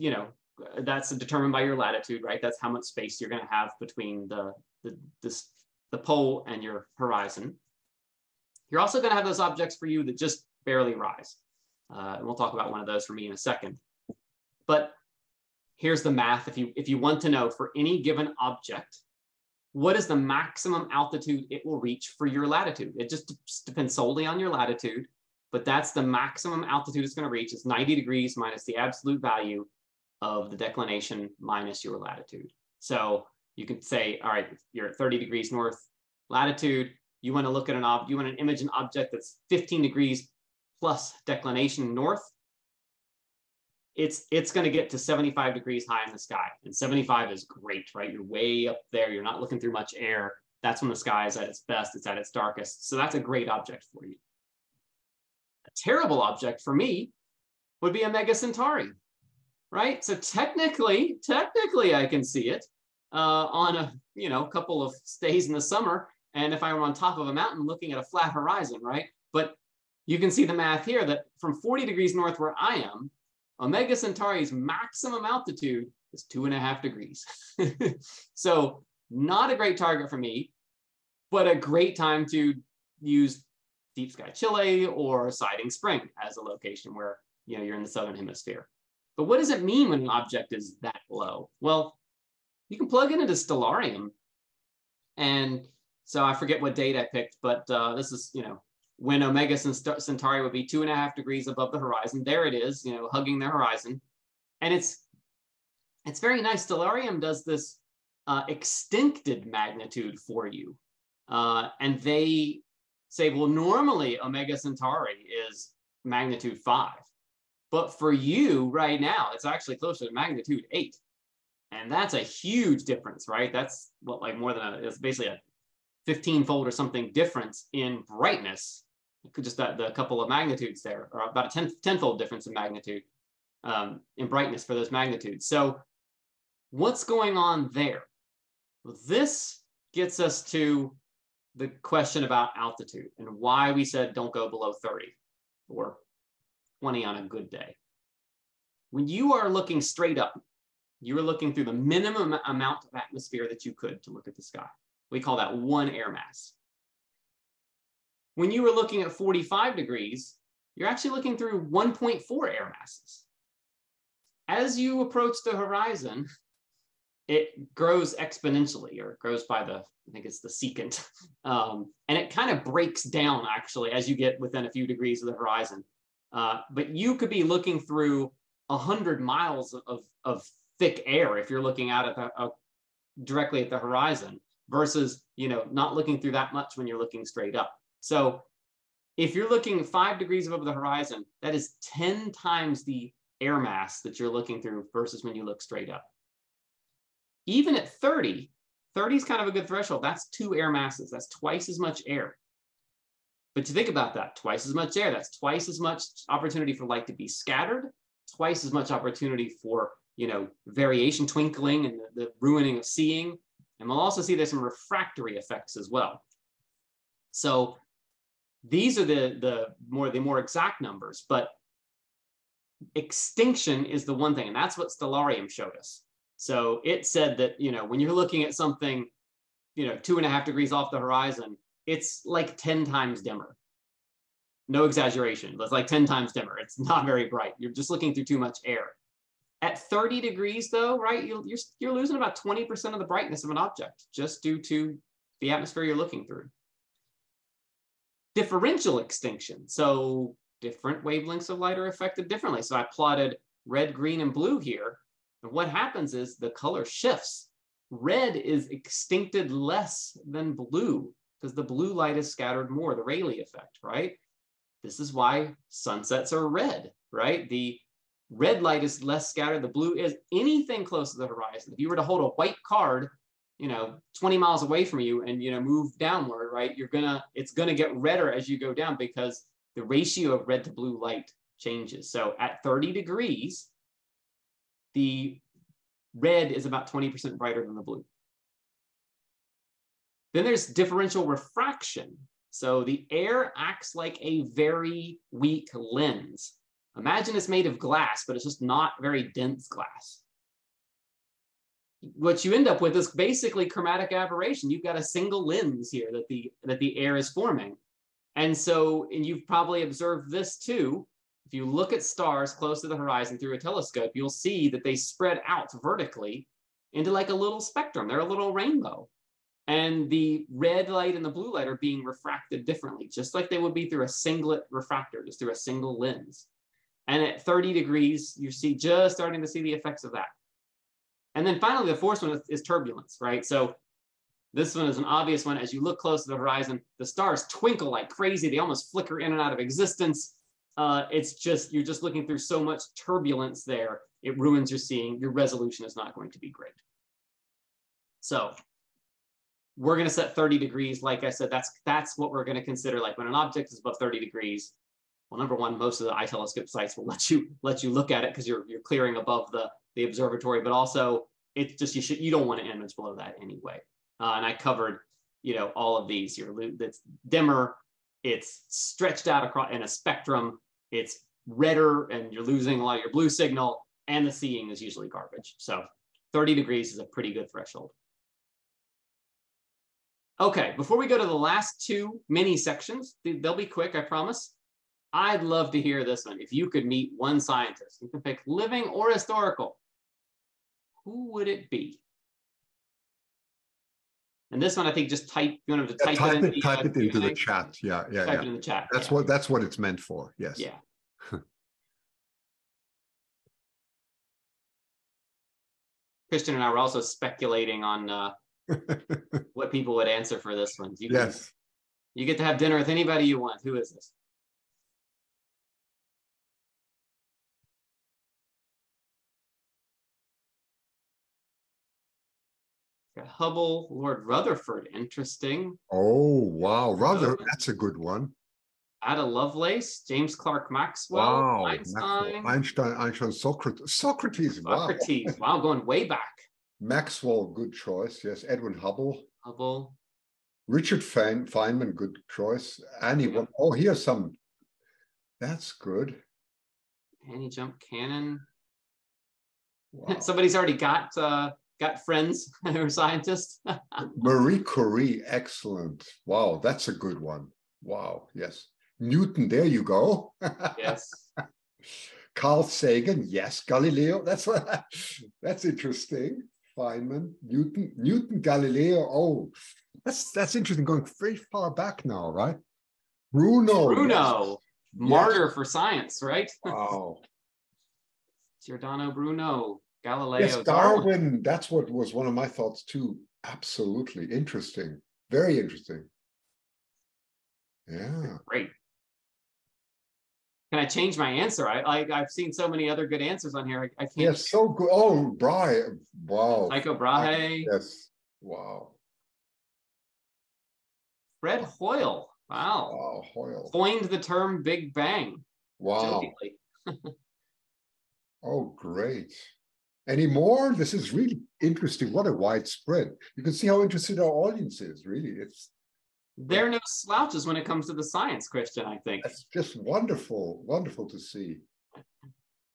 that's determined by your latitude, right? That's how much space you're going to have between the pole and your horizon. You're also going to have those objects for you that just barely rise. And we'll talk about one of those for me in a second. But here's the math. If you want to know for any given object, what is the maximum altitude it will reach for your latitude? It just depends solely on your latitude, but that's the maximum altitude it's going to reach. It's 90 degrees minus the absolute value of the declination minus your latitude. So you can say, all right, you're at 30 degrees north latitude. You want to look at you want to image an object that's 15 degrees plus declination north. It's going to get to 75 degrees high in the sky. And 75 is great, right? You're way up there. You're not looking through much air. That's when the sky is at its best. It's at its darkest. So that's a great object for you. A terrible object for me would be Omega Centauri, right? So technically I can see it on a couple of stays in the summer. And if I were on top of a mountain looking at a flat horizon, right? But you can see the math here that from 40 degrees north where I am, Omega Centauri's maximum altitude is 2.5 degrees. So not a great target for me, but a great time to use Deep Sky Chile or Siding Spring as a location where you're in the southern hemisphere. But what does it mean when an object is that low? Well, you can plug it into Stellarium. And so I forget what date I picked, but this is, when Omega Centauri would be 2.5 degrees above the horizon. There it is, hugging the horizon. And it's very nice. Stellarium does this extincted magnitude for you. And they say, well, normally Omega Centauri is magnitude 5. But for you right now, it's actually closer to magnitude 8. And that's a huge difference, right? That's what, like more than it's basically 15-fold or something difference in brightness. It could just the couple of magnitudes there, or about a 10-fold difference in magnitude, in brightness for those magnitudes. So what's going on there? Well, this gets us to the question about altitude and why we said don't go below 30 or 20 on a good day. When you are looking straight up, you are looking through the minimum amount of atmosphere that you could to look at the sky. We call that one air mass. When you were looking at 45 degrees, you're actually looking through 1.4 air masses. As you approach the horizon, it grows exponentially, or it grows by the, I think it's the secant. And it kind of breaks down actually as you get within a few degrees of the horizon. But you could be looking through 100 miles of thick air if you're looking out at directly at the horizon, versus, you know, not looking through that much when you're looking straight up. So if you're looking 5 degrees above the horizon, that is 10 times the air mass that you're looking through versus when you look straight up. Even at 30 is kind of a good threshold. That's 2 air masses. That's twice as much air. But you think about that, twice as much air, that's twice as much opportunity for light to be scattered, twice as much opportunity for, you know, variation, twinkling, and the ruining of seeing. And we'll also see there's some refractory effects as well. So these are the more exact numbers, but extinction is the one thing, and that's what Stellarium showed us. So it said that, you know, when you're looking at something, you know, 2.5 degrees off the horizon, it's like 10 times dimmer. No exaggeration, but it's like 10 times dimmer. It's not very bright. You're just looking through too much air. At 30 degrees though, right, you're losing about 20% of the brightness of an object just due to the atmosphere you're looking through. Differential extinction. So different wavelengths of light are affected differently. So I plotted red, green, and blue here. And what happens is the color shifts. Red is extincted less than blue because the blue light is scattered more, the Rayleigh effect, right? This is why sunsets are red, right? The red light is less scattered, the blue is. Anything close to the horizon. If you were to hold a white card, you know, 20 miles away from you and, you know, move downward, right? It's gonna get redder as you go down because the ratio of red to blue light changes. So at 30 degrees, the red is about 20% brighter than the blue. Then there's differential refraction. So the air acts like a very weak lens. Imagine it's made of glass, but it's just not very dense glass. What you end up with is basically chromatic aberration. You've got a single lens here that the air is forming. And so, and you've probably observed this too. If you look at stars close to the horizon through a telescope, you'll see that they spread out vertically into like a little spectrum. They're a little rainbow. And the red light and the blue light are being refracted differently, just like they would be through a singlet refractor, just through a single lens. And at 30 degrees, you see just starting to see the effects of that. And then finally, the fourth one is turbulence, right? So this one is an obvious one. As you look close to the horizon, the stars twinkle like crazy. They almost flicker in and out of existence. It's just, you're just looking through so much turbulence there. It ruins your seeing. Your resolution is not going to be great. So we're going to set 30 degrees. Like I said, that's what we're going to consider. Like when an object is above 30 degrees, well, number one, most of the iTelescope sites will let you look at it because you're clearing above the observatory, but also it's just, you don't want to image below that anyway. And I covered, you know, all of these here. It's dimmer, it's stretched out across in a spectrum, it's redder, and you're losing a lot of your blue signal, and the seeing is usually garbage. So 30 degrees is a pretty good threshold. Okay, before we go to the last two mini sections, they'll be quick, I promise. I'd love to hear this one. If you could meet one scientist, you can pick living or historical, who would it be? And this one, I think, just type. You want to type it into the chat. Yeah. Type it in the chat. That's what it's meant for. Yes. Yeah. Christian and I were also speculating on what people would answer for this one. You get to have dinner with anybody you want. Who is this? Got Hubble, Lord Rutherford, interesting. Oh, wow. Rather, that's a good one. Ada Lovelace, James Clerk Maxwell, Wow. Einstein. Maxwell, Einstein, Socrates. Wow. Socrates. Wow, going way back. Maxwell, good choice. Yes. Edwin Hubble. Hubble. Richard Feynman, good choice. Anyone? Yeah. Oh, here's some. That's good. Penny jump cannon. Wow. Somebody's already got friends who are scientists. Marie Curie, excellent. Wow, that's a good one. Wow, yes. Newton, there you go. Yes. Carl Sagan, yes. Galileo, that's interesting. Feynman, Newton, Galileo. Oh, that's interesting. Going very far back now, right? Bruno. Yes. Martyr for science, right? Wow. Giordano Bruno, Galileo. Yes, Darwin. That's what was one of my thoughts too. Absolutely interesting. Very interesting. Yeah. Great. Can I change my answer? I've seen so many other good answers on here. I can't. Yes, so good. Oh, Brahe. Wow. Tycho Brahe. Yes. Wow. Fred Hoyle. Wow. Wow, Hoyle. Coined the term Big Bang. Wow. Oh, great. Any more? This is really interesting. What a widespread. You can see how interested our audience is, really. They're no slouches when it comes to the science, Christian, I think. That's just wonderful. Wonderful to see.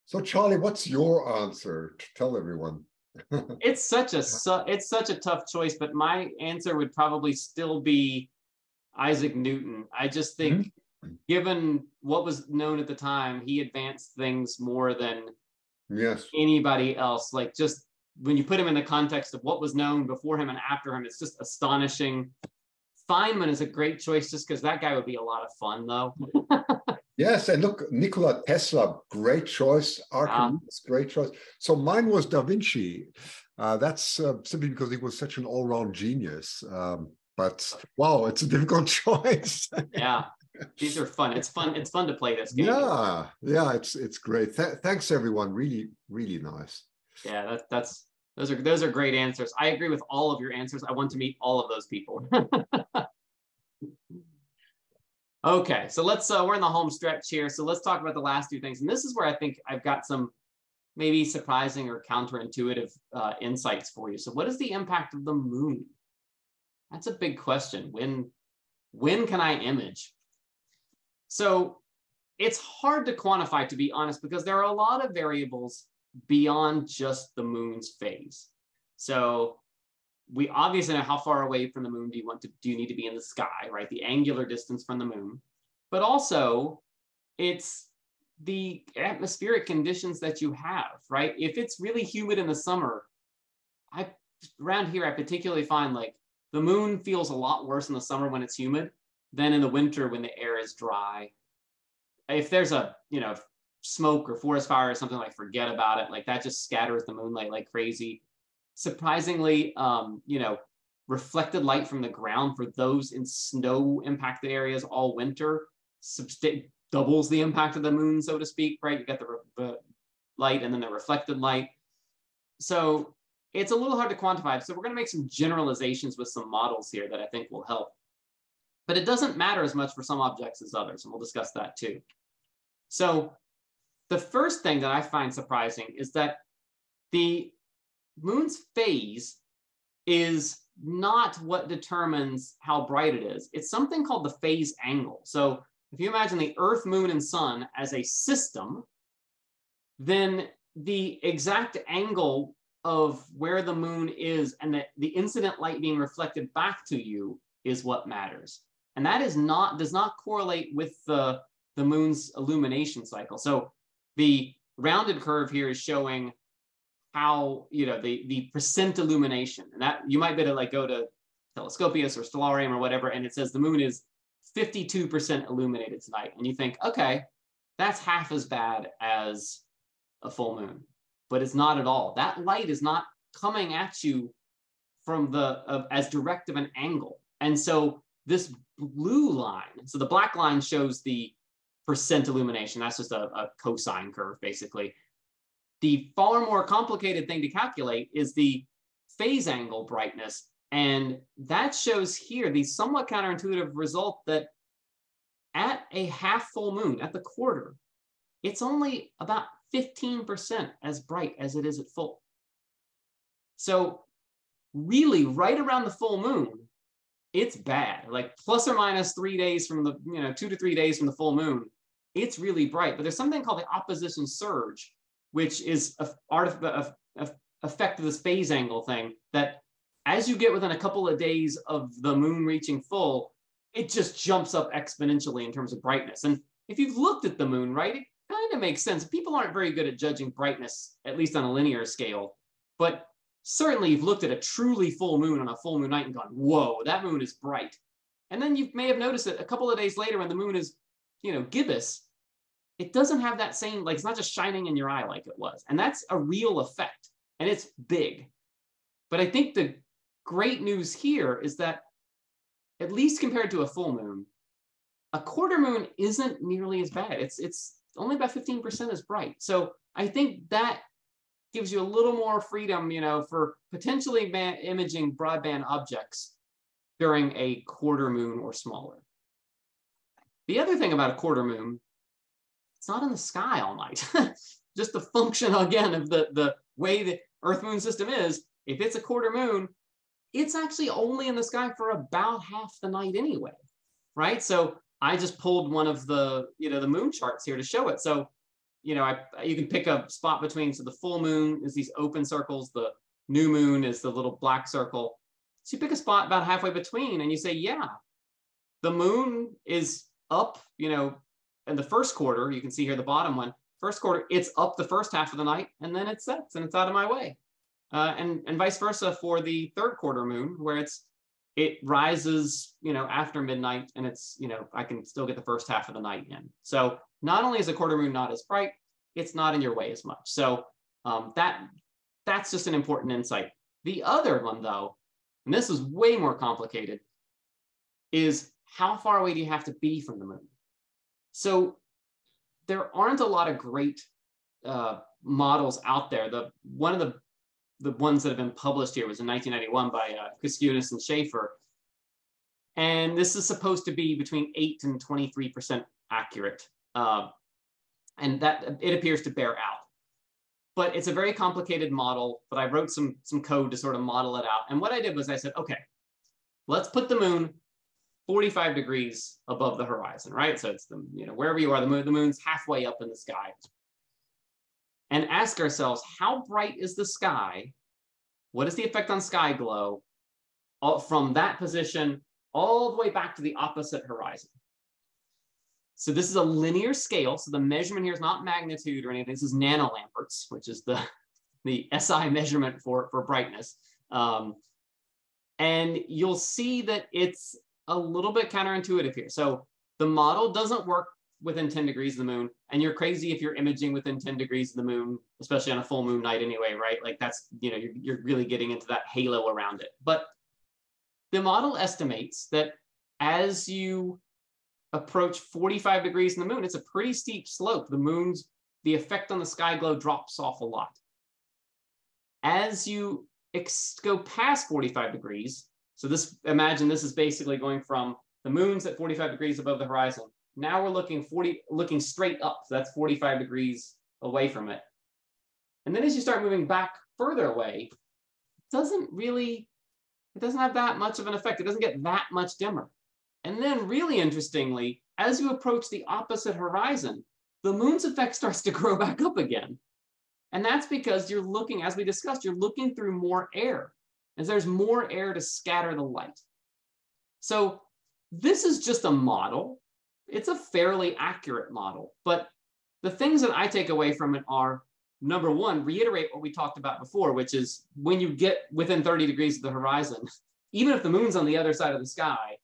So, Charlie, what's your answer? Tell everyone. It's such a tough choice, but my answer would probably still be Isaac Newton. I just think, given what was known at the time, he advanced things more than anybody else. Like, just when you put him in the context of what was known before him and after him, it's just astonishing. Feynman is a great choice just because that guy would be a lot of fun, though. Yes, and look, Nikola Tesla, great choice. Archimedes, great choice. So mine was Da Vinci. That's simply because he was such an all-round genius. But wow, it's a difficult choice. Yeah, these are fun. It's fun. It's fun to play this game. Yeah, it's great. Thanks, everyone. Really, really nice. Yeah, those are great answers. I agree with all of your answers. I want to meet all of those people. Okay, so we're in the home stretch here. So let's talk about the last two things. And this is where I think I've got some maybe surprising or counterintuitive insights for you. So what is the impact of the moon? That's a big question. When can I image? So it's hard to quantify, to be honest, because there are a lot of variables beyond just the moon's phase. So we obviously know how far away from the moon do you need to be in the sky, right? The angular distance from the moon, but also it's the atmospheric conditions that you have, right? If it's really humid in the summer, around here I particularly find like the moon feels a lot worse in the summer when it's humid than in the winter when the air is dry. If there's a smoke or forest fire or something, like forget about it. Like that just scatters the moonlight like crazy. Surprisingly, reflected light from the ground for those in snow impacted areas all winter doubles the impact of the moon, so to speak, right? You got the light and then the reflected light. So it's a little hard to quantify. So we're going to make some generalizations with some models here that I think will help. But it doesn't matter as much for some objects as others, and we'll discuss that too. So the first thing that I find surprising is that the moon's phase is not what determines how bright it is. It's something called the phase angle. So if you imagine the Earth, moon, and sun as a system, then the exact angle of where the moon is and the incident light being reflected back to you is what matters. And that does not correlate with the moon's illumination cycle. So the rounded curve here is showing how, the percent illumination. And that you might be able to like go to Telescopius or Stellarium or whatever, and it says the moon is 52% illuminated tonight. And you think, okay, that's half as bad as a full moon. But it's not at all. That light is not coming at you from as direct of an angle. And so this blue line, so the black line shows the percent illumination. That's just a cosine curve, basically. The far more complicated thing to calculate is the phase angle brightness. And that shows here the somewhat counterintuitive result that at a half full moon, at the quarter, it's only about 15% as bright as it is at full. So really, right around the full moon, it's bad. Like plus or minus 3 days from the, 2 to 3 days from the full moon, it's really bright. But there's something called the opposition surge, which is an effect of this phase angle thing, that as you get within a couple of days of the moon reaching full, it just jumps up exponentially in terms of brightness. And if you've looked at the moon, right, it kind of makes sense. People aren't very good at judging brightness, at least on a linear scale. But certainly you've looked at a truly full moon on a full moon night and gone, whoa, that moon is bright. And then you may have noticed that a couple of days later when the moon is, gibbous, it doesn't have that same, like, it's not just shining in your eye like it was. And that's a real effect, and it's big. But I think the great news here is that, at least compared to a full moon, a quarter moon isn't nearly as bad. It's only about 15% as bright. So I think that gives you a little more freedom, for potentially imaging broadband objects during a quarter moon or smaller. The other thing about a quarter moon, it's not in the sky all night. Just the function, again, of the way the Earth-Moon system is, if it's a quarter moon, it's actually only in the sky for about half the night anyway, right? So I just pulled one of the, the moon charts here to show it. So, you can pick a spot between, so the full moon is these open circles, the new moon is the little black circle. So you pick a spot about halfway between and you say, yeah, the moon is up, in the first quarter. You can see here the bottom one, first quarter, it's up the first half of the night, and then it sets and it's out of my way. And vice versa for the third quarter moon, where it rises, after midnight, and it's, I can still get the first half of the night in. So not only is a quarter moon not as bright, it's not in your way as much. So that's just an important insight. The other one, though, and this is way more complicated, is how far away do you have to be from the moon? So there aren't a lot of great models out there. One of the ones that have been published here was in 1991 by Kuskiunis and Schaefer. And this is supposed to be between 8 and 23% accurate. And that it appears to bear out. But it's a very complicated model, but I wrote some code to sort of model it out. And what I did was I said, okay, let's put the moon 45 degrees above the horizon, right? So it's wherever you are, the moon's halfway up in the sky. And ask ourselves, how bright is the sky? What is the effect on sky glow from that position all the way back to the opposite horizon? So this is a linear scale. So the measurement here is not magnitude or anything. This is nanolamperts, which is the SI measurement for brightness. And you'll see that it's a little bit counterintuitive here. So the model doesn't work within 10 degrees of the moon, and you're crazy if you're imaging within 10 degrees of the moon, especially on a full moon night anyway, right? Like that's, you're really getting into that halo around it. But the model estimates that as you approach 45 degrees in the moon, it's a pretty steep slope. The effect on the sky glow drops off a lot. As you go past 45 degrees, so imagine this is basically going from the moon's at 45 degrees above the horizon. Now we're looking straight up. So that's 45 degrees away from it. And then as you start moving back further away, it doesn't have that much of an effect. It doesn't get that much dimmer. And then really interestingly, as you approach the opposite horizon, the moon's effect starts to grow back up again. And that's because you're looking, as we discussed, you're looking through more air, as there's more air to scatter the light. So this is just a model. It's a fairly accurate model, but the things that I take away from it are, number one, reiterate what we talked about before, which is when you get within 30 degrees of the horizon, even if the moon's on the other side of the sky,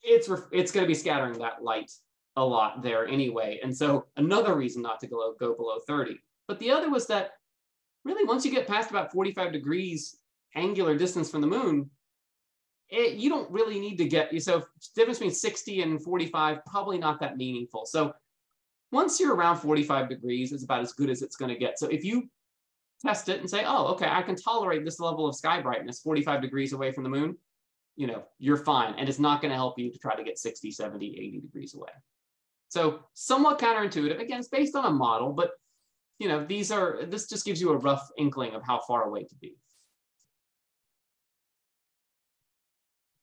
it's going to be scattering that light a lot there anyway. And so another reason not to go below 30. But the other was that really once you get past about 45 degrees angular distance from the moon, you don't really need to get, so the difference between 60 and 45, probably not that meaningful. So once you're around 45 degrees, it's about as good as it's going to get. So if you test it and say, oh, okay, I can tolerate this level of sky brightness 45 degrees away from the moon, you know, you're fine. And it's not going to help you to try to get 60, 70, 80 degrees away. So somewhat counterintuitive. Again, it's based on a model, but you know, this just gives you a rough inkling of how far away to be.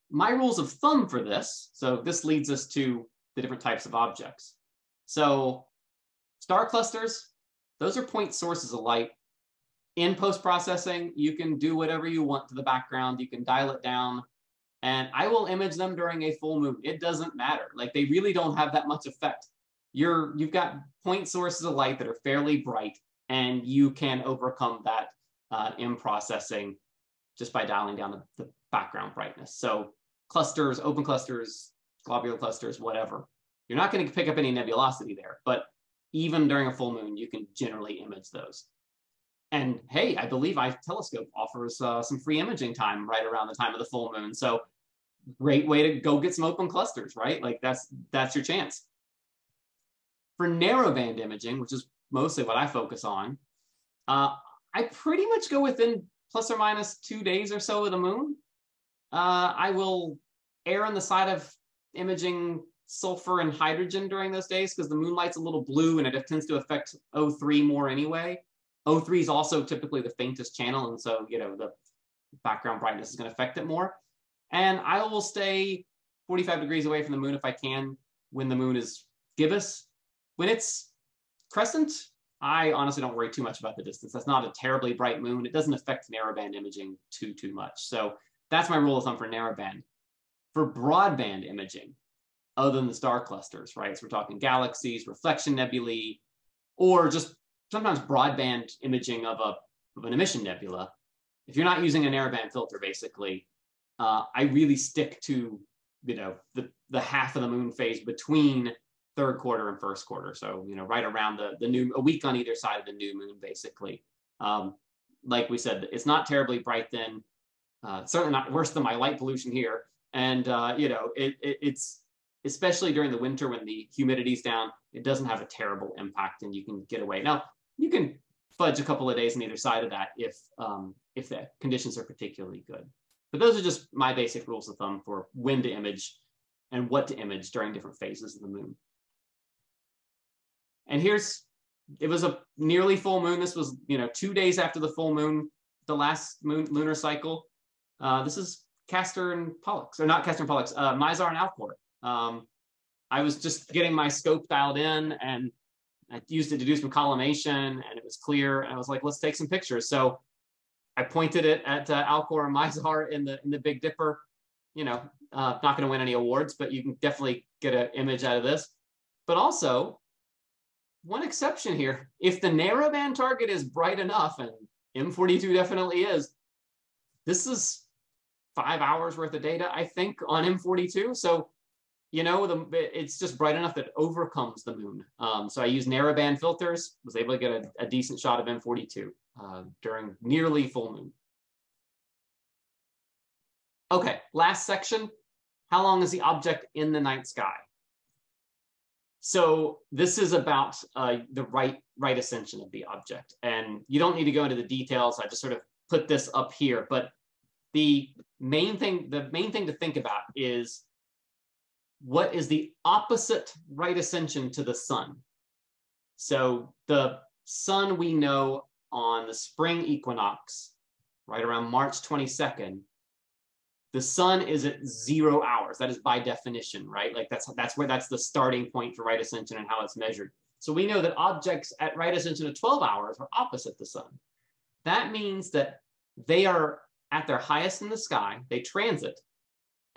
My rules of thumb for this, so this leads us to the different types of objects. So star clusters, those are point sources of light. In post-processing, you can do whatever you want to the background. You can dial it down, and I will image them during a full moon. It doesn't matter. Like, they really don't have that much effect. You've got point sources of light that are fairly bright, and you can overcome that in processing just by dialing down the background brightness. So clusters, open clusters, globular clusters, whatever. You're not going to pick up any nebulosity there, but even during a full moon, you can generally image those. And hey, I believe iTelescope offers some free imaging time right around the time of the full moon. So great way to go get some open clusters, right? Like that's your chance. For narrowband imaging, which is mostly what I focus on, I pretty much go within plus or minus 2 days or so of the moon. I will err on the side of imaging sulfur and hydrogen during those days because the moonlight's a little blue and it tends to affect O3 more anyway. O3 is also typically the faintest channel, and so, you know, the background brightness is going to affect it more. And I will stay 45 degrees away from the moon if I can when the moon is gibbous. When it's crescent, I honestly don't worry too much about the distance. That's not a terribly bright moon. It doesn't affect narrowband imaging too much. So that's my rule of thumb for narrowband. For broadband imaging, other than the star clusters, right? So we're talking galaxies, reflection nebulae, or just sometimes broadband imaging of an emission nebula. If you're not using a narrowband filter, basically, I really stick to, you know, the half of the moon phase between third quarter and first quarter. So, you know, right around a week on either side of the new moon, basically. Like we said, it's not terribly bright then. Certainly not worse than my light pollution here. And, you know, it's, especially during the winter when the humidity's down, it doesn't have a terrible impact and you can get away. Now, you can fudge a couple of days on either side of that if the conditions are particularly good. But those are just my basic rules of thumb for when to image and what to image during different phases of the moon. And it was a nearly full moon. This was, you know, 2 days after the full moon, the last lunar cycle. This is Castor and Pollux, or not Castor and Pollux, Mizar and Alcor. I was just getting my scope dialed in and I used it to do some collimation and it was clear. And I was like, let's take some pictures. So I pointed it at Alcor and Mizar in the Big Dipper. You know, not going to win any awards, but you can definitely get an image out of this. But also, one exception here, if the narrowband target is bright enough, and M42 definitely is, this is 5 hours worth of data, I think, on M42. So, you know, it's just bright enough that it overcomes the moon. So I used narrowband filters, was able to get a decent shot of M42 during nearly full moon. Okay, last section. How long is the object in the night sky? So this is about the right ascension of the object. And you don't need to go into the details. I just sort of put this up here. But the main thing to think about is what is the opposite right ascension to the sun? So the sun, we know on the spring equinox, right around March 22nd, the sun is at 0 hours. That is by definition, right? Like that's the starting point for right ascension and how it's measured. So we know that objects at right ascension of 12 hours are opposite the sun. That means that they are at their highest in the sky. They transit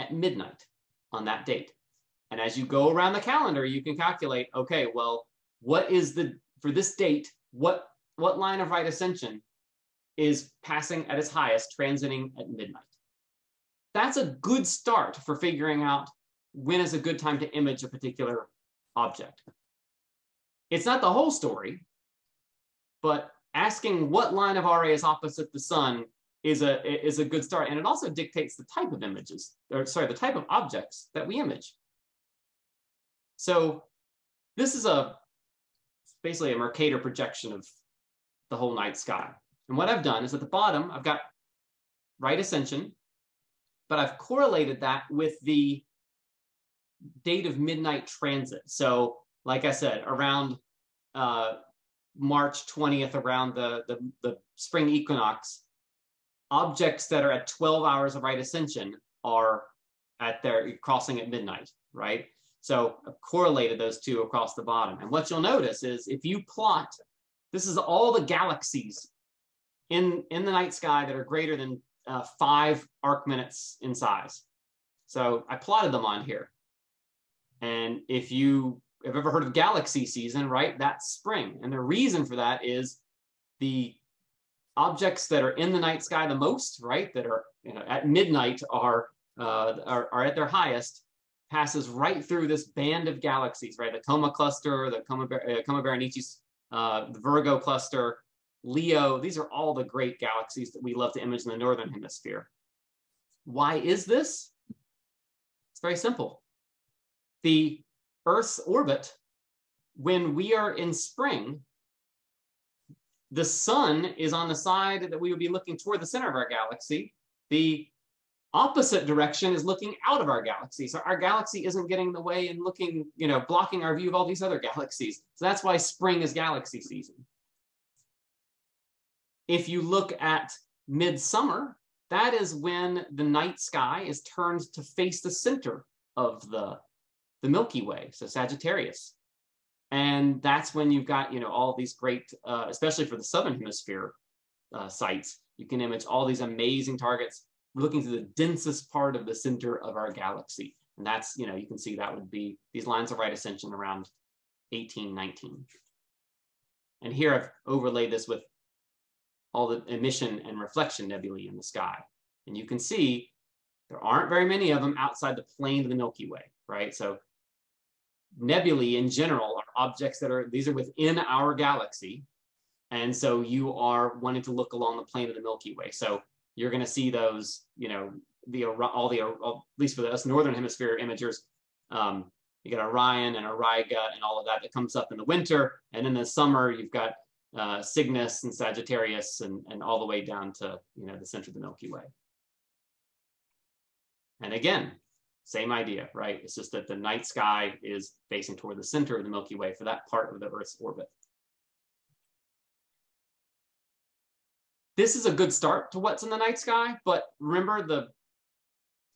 at midnight on that date. And as you go around the calendar, you can calculate, okay, well, for this date, what line of right ascension is passing at its highest, transiting at midnight? That's a good start for figuring out when is a good time to image a particular object. It's not the whole story, but asking what line of RA is opposite the sun is a good start. And it also dictates the type of images, or sorry, the type of objects that we image. So this is basically a Mercator projection of the whole night sky. And what I've done is at the bottom, I've got right ascension, but I've correlated that with the date of midnight transit. So like I said, around March 20th, around the spring equinox, objects that are at 12 hours of right ascension are at their crossing at midnight, right? So I've correlated those two across the bottom. And what you'll notice is if you plot, this is all the galaxies in the night sky that are greater than 5 arc minutes in size. So I plotted them on here. And if you have ever heard of galaxy season, right, that's spring. And the reason for that is the objects that are in the night sky the most, right, that are at midnight are at their highest, passes right through this band of galaxies, right? The Coma cluster, the Coma Berenices, the Virgo cluster, Leo. These are all the great galaxies that we love to image in the northern hemisphere. Why is this? It's very simple. The Earth's orbit, when we are in spring, the sun is on the side that we would be looking toward the center of our galaxy. The opposite direction is looking out of our galaxy. So our galaxy isn't getting in the way and looking, blocking our view of all these other galaxies. So that's why spring is galaxy season. If you look at midsummer, that is when the night sky is turned to face the center of the Milky Way, so Sagittarius. And that's when you've got, all these great, especially for the southern hemisphere sites, you can image all these amazing targets. We're looking to the densest part of the center of our galaxy. And that's, you can see that would be these lines of right ascension around 1819. And here I've overlaid this with all the emission and reflection nebulae in the sky. And you can see there aren't very many of them outside the plane of the Milky Way, right? So nebulae in general are objects these are within our galaxy. And so you are wanting to look along the plane of the Milky Way. So you're going to see those, at least for us northern hemisphere imagers, you got Orion and Auriga and all of that comes up in the winter. And in the summer, you've got Cygnus and Sagittarius and all the way down to, the center of the Milky Way. And again, same idea, right? It's just that the night sky is facing toward the center of the Milky Way for that part of the Earth's orbit. This is a good start to what's in the night sky, but remember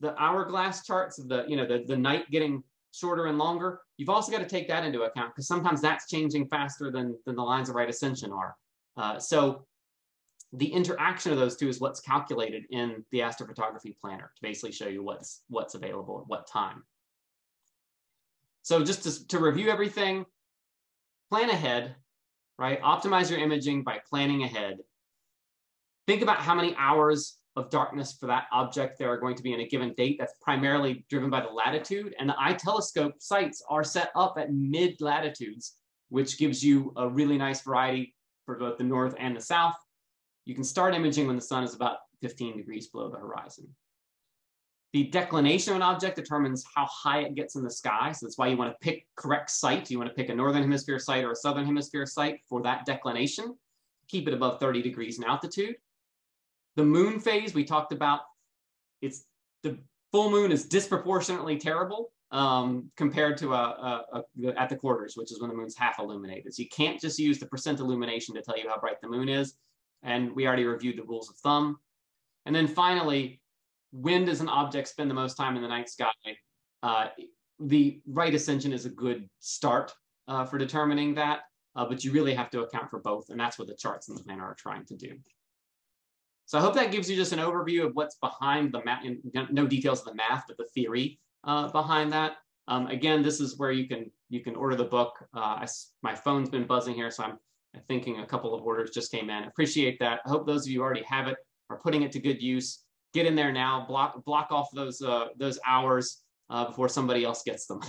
the hourglass charts of the night getting shorter and longer. You've also got to take that into account because sometimes that's changing faster than the lines of right ascension are. So the interaction of those two is what's calculated in the astrophotography planner to basically show you what's available at what time. So just to review everything, plan ahead, right? Optimize your imaging by planning ahead. Think about how many hours of darkness for that object there are going to be in a given date. That's primarily driven by the latitude. And the iTelescope sites are set up at mid-latitudes, which gives you a really nice variety for both the north and the south. You can start imaging when the sun is about 15 degrees below the horizon. The declination of an object determines how high it gets in the sky. So that's why you want to pick correct site. You want to pick a northern hemisphere site or a southern hemisphere site for that declination. Keep it above 30 degrees in altitude. The moon phase we talked about, the full moon is disproportionately terrible compared to at the quarters, which is when the moon's half illuminated. So you can't just use the percent illumination to tell you how bright the moon is. And we already reviewed the rules of thumb. And then finally, when does an object spend the most time in the night sky? The right ascension is a good start for determining that, but you really have to account for both. And that's what the charts in the planner are trying to do. So I hope that gives you just an overview of what's behind the math, no details of the math, but the theory behind that. Again, this is where you can order the book. My phone's been buzzing here, so I'm thinking a couple of orders just came in. Appreciate that. I hope those of you who already have it are putting it to good use. Get in there now, block off those hours before somebody else gets them.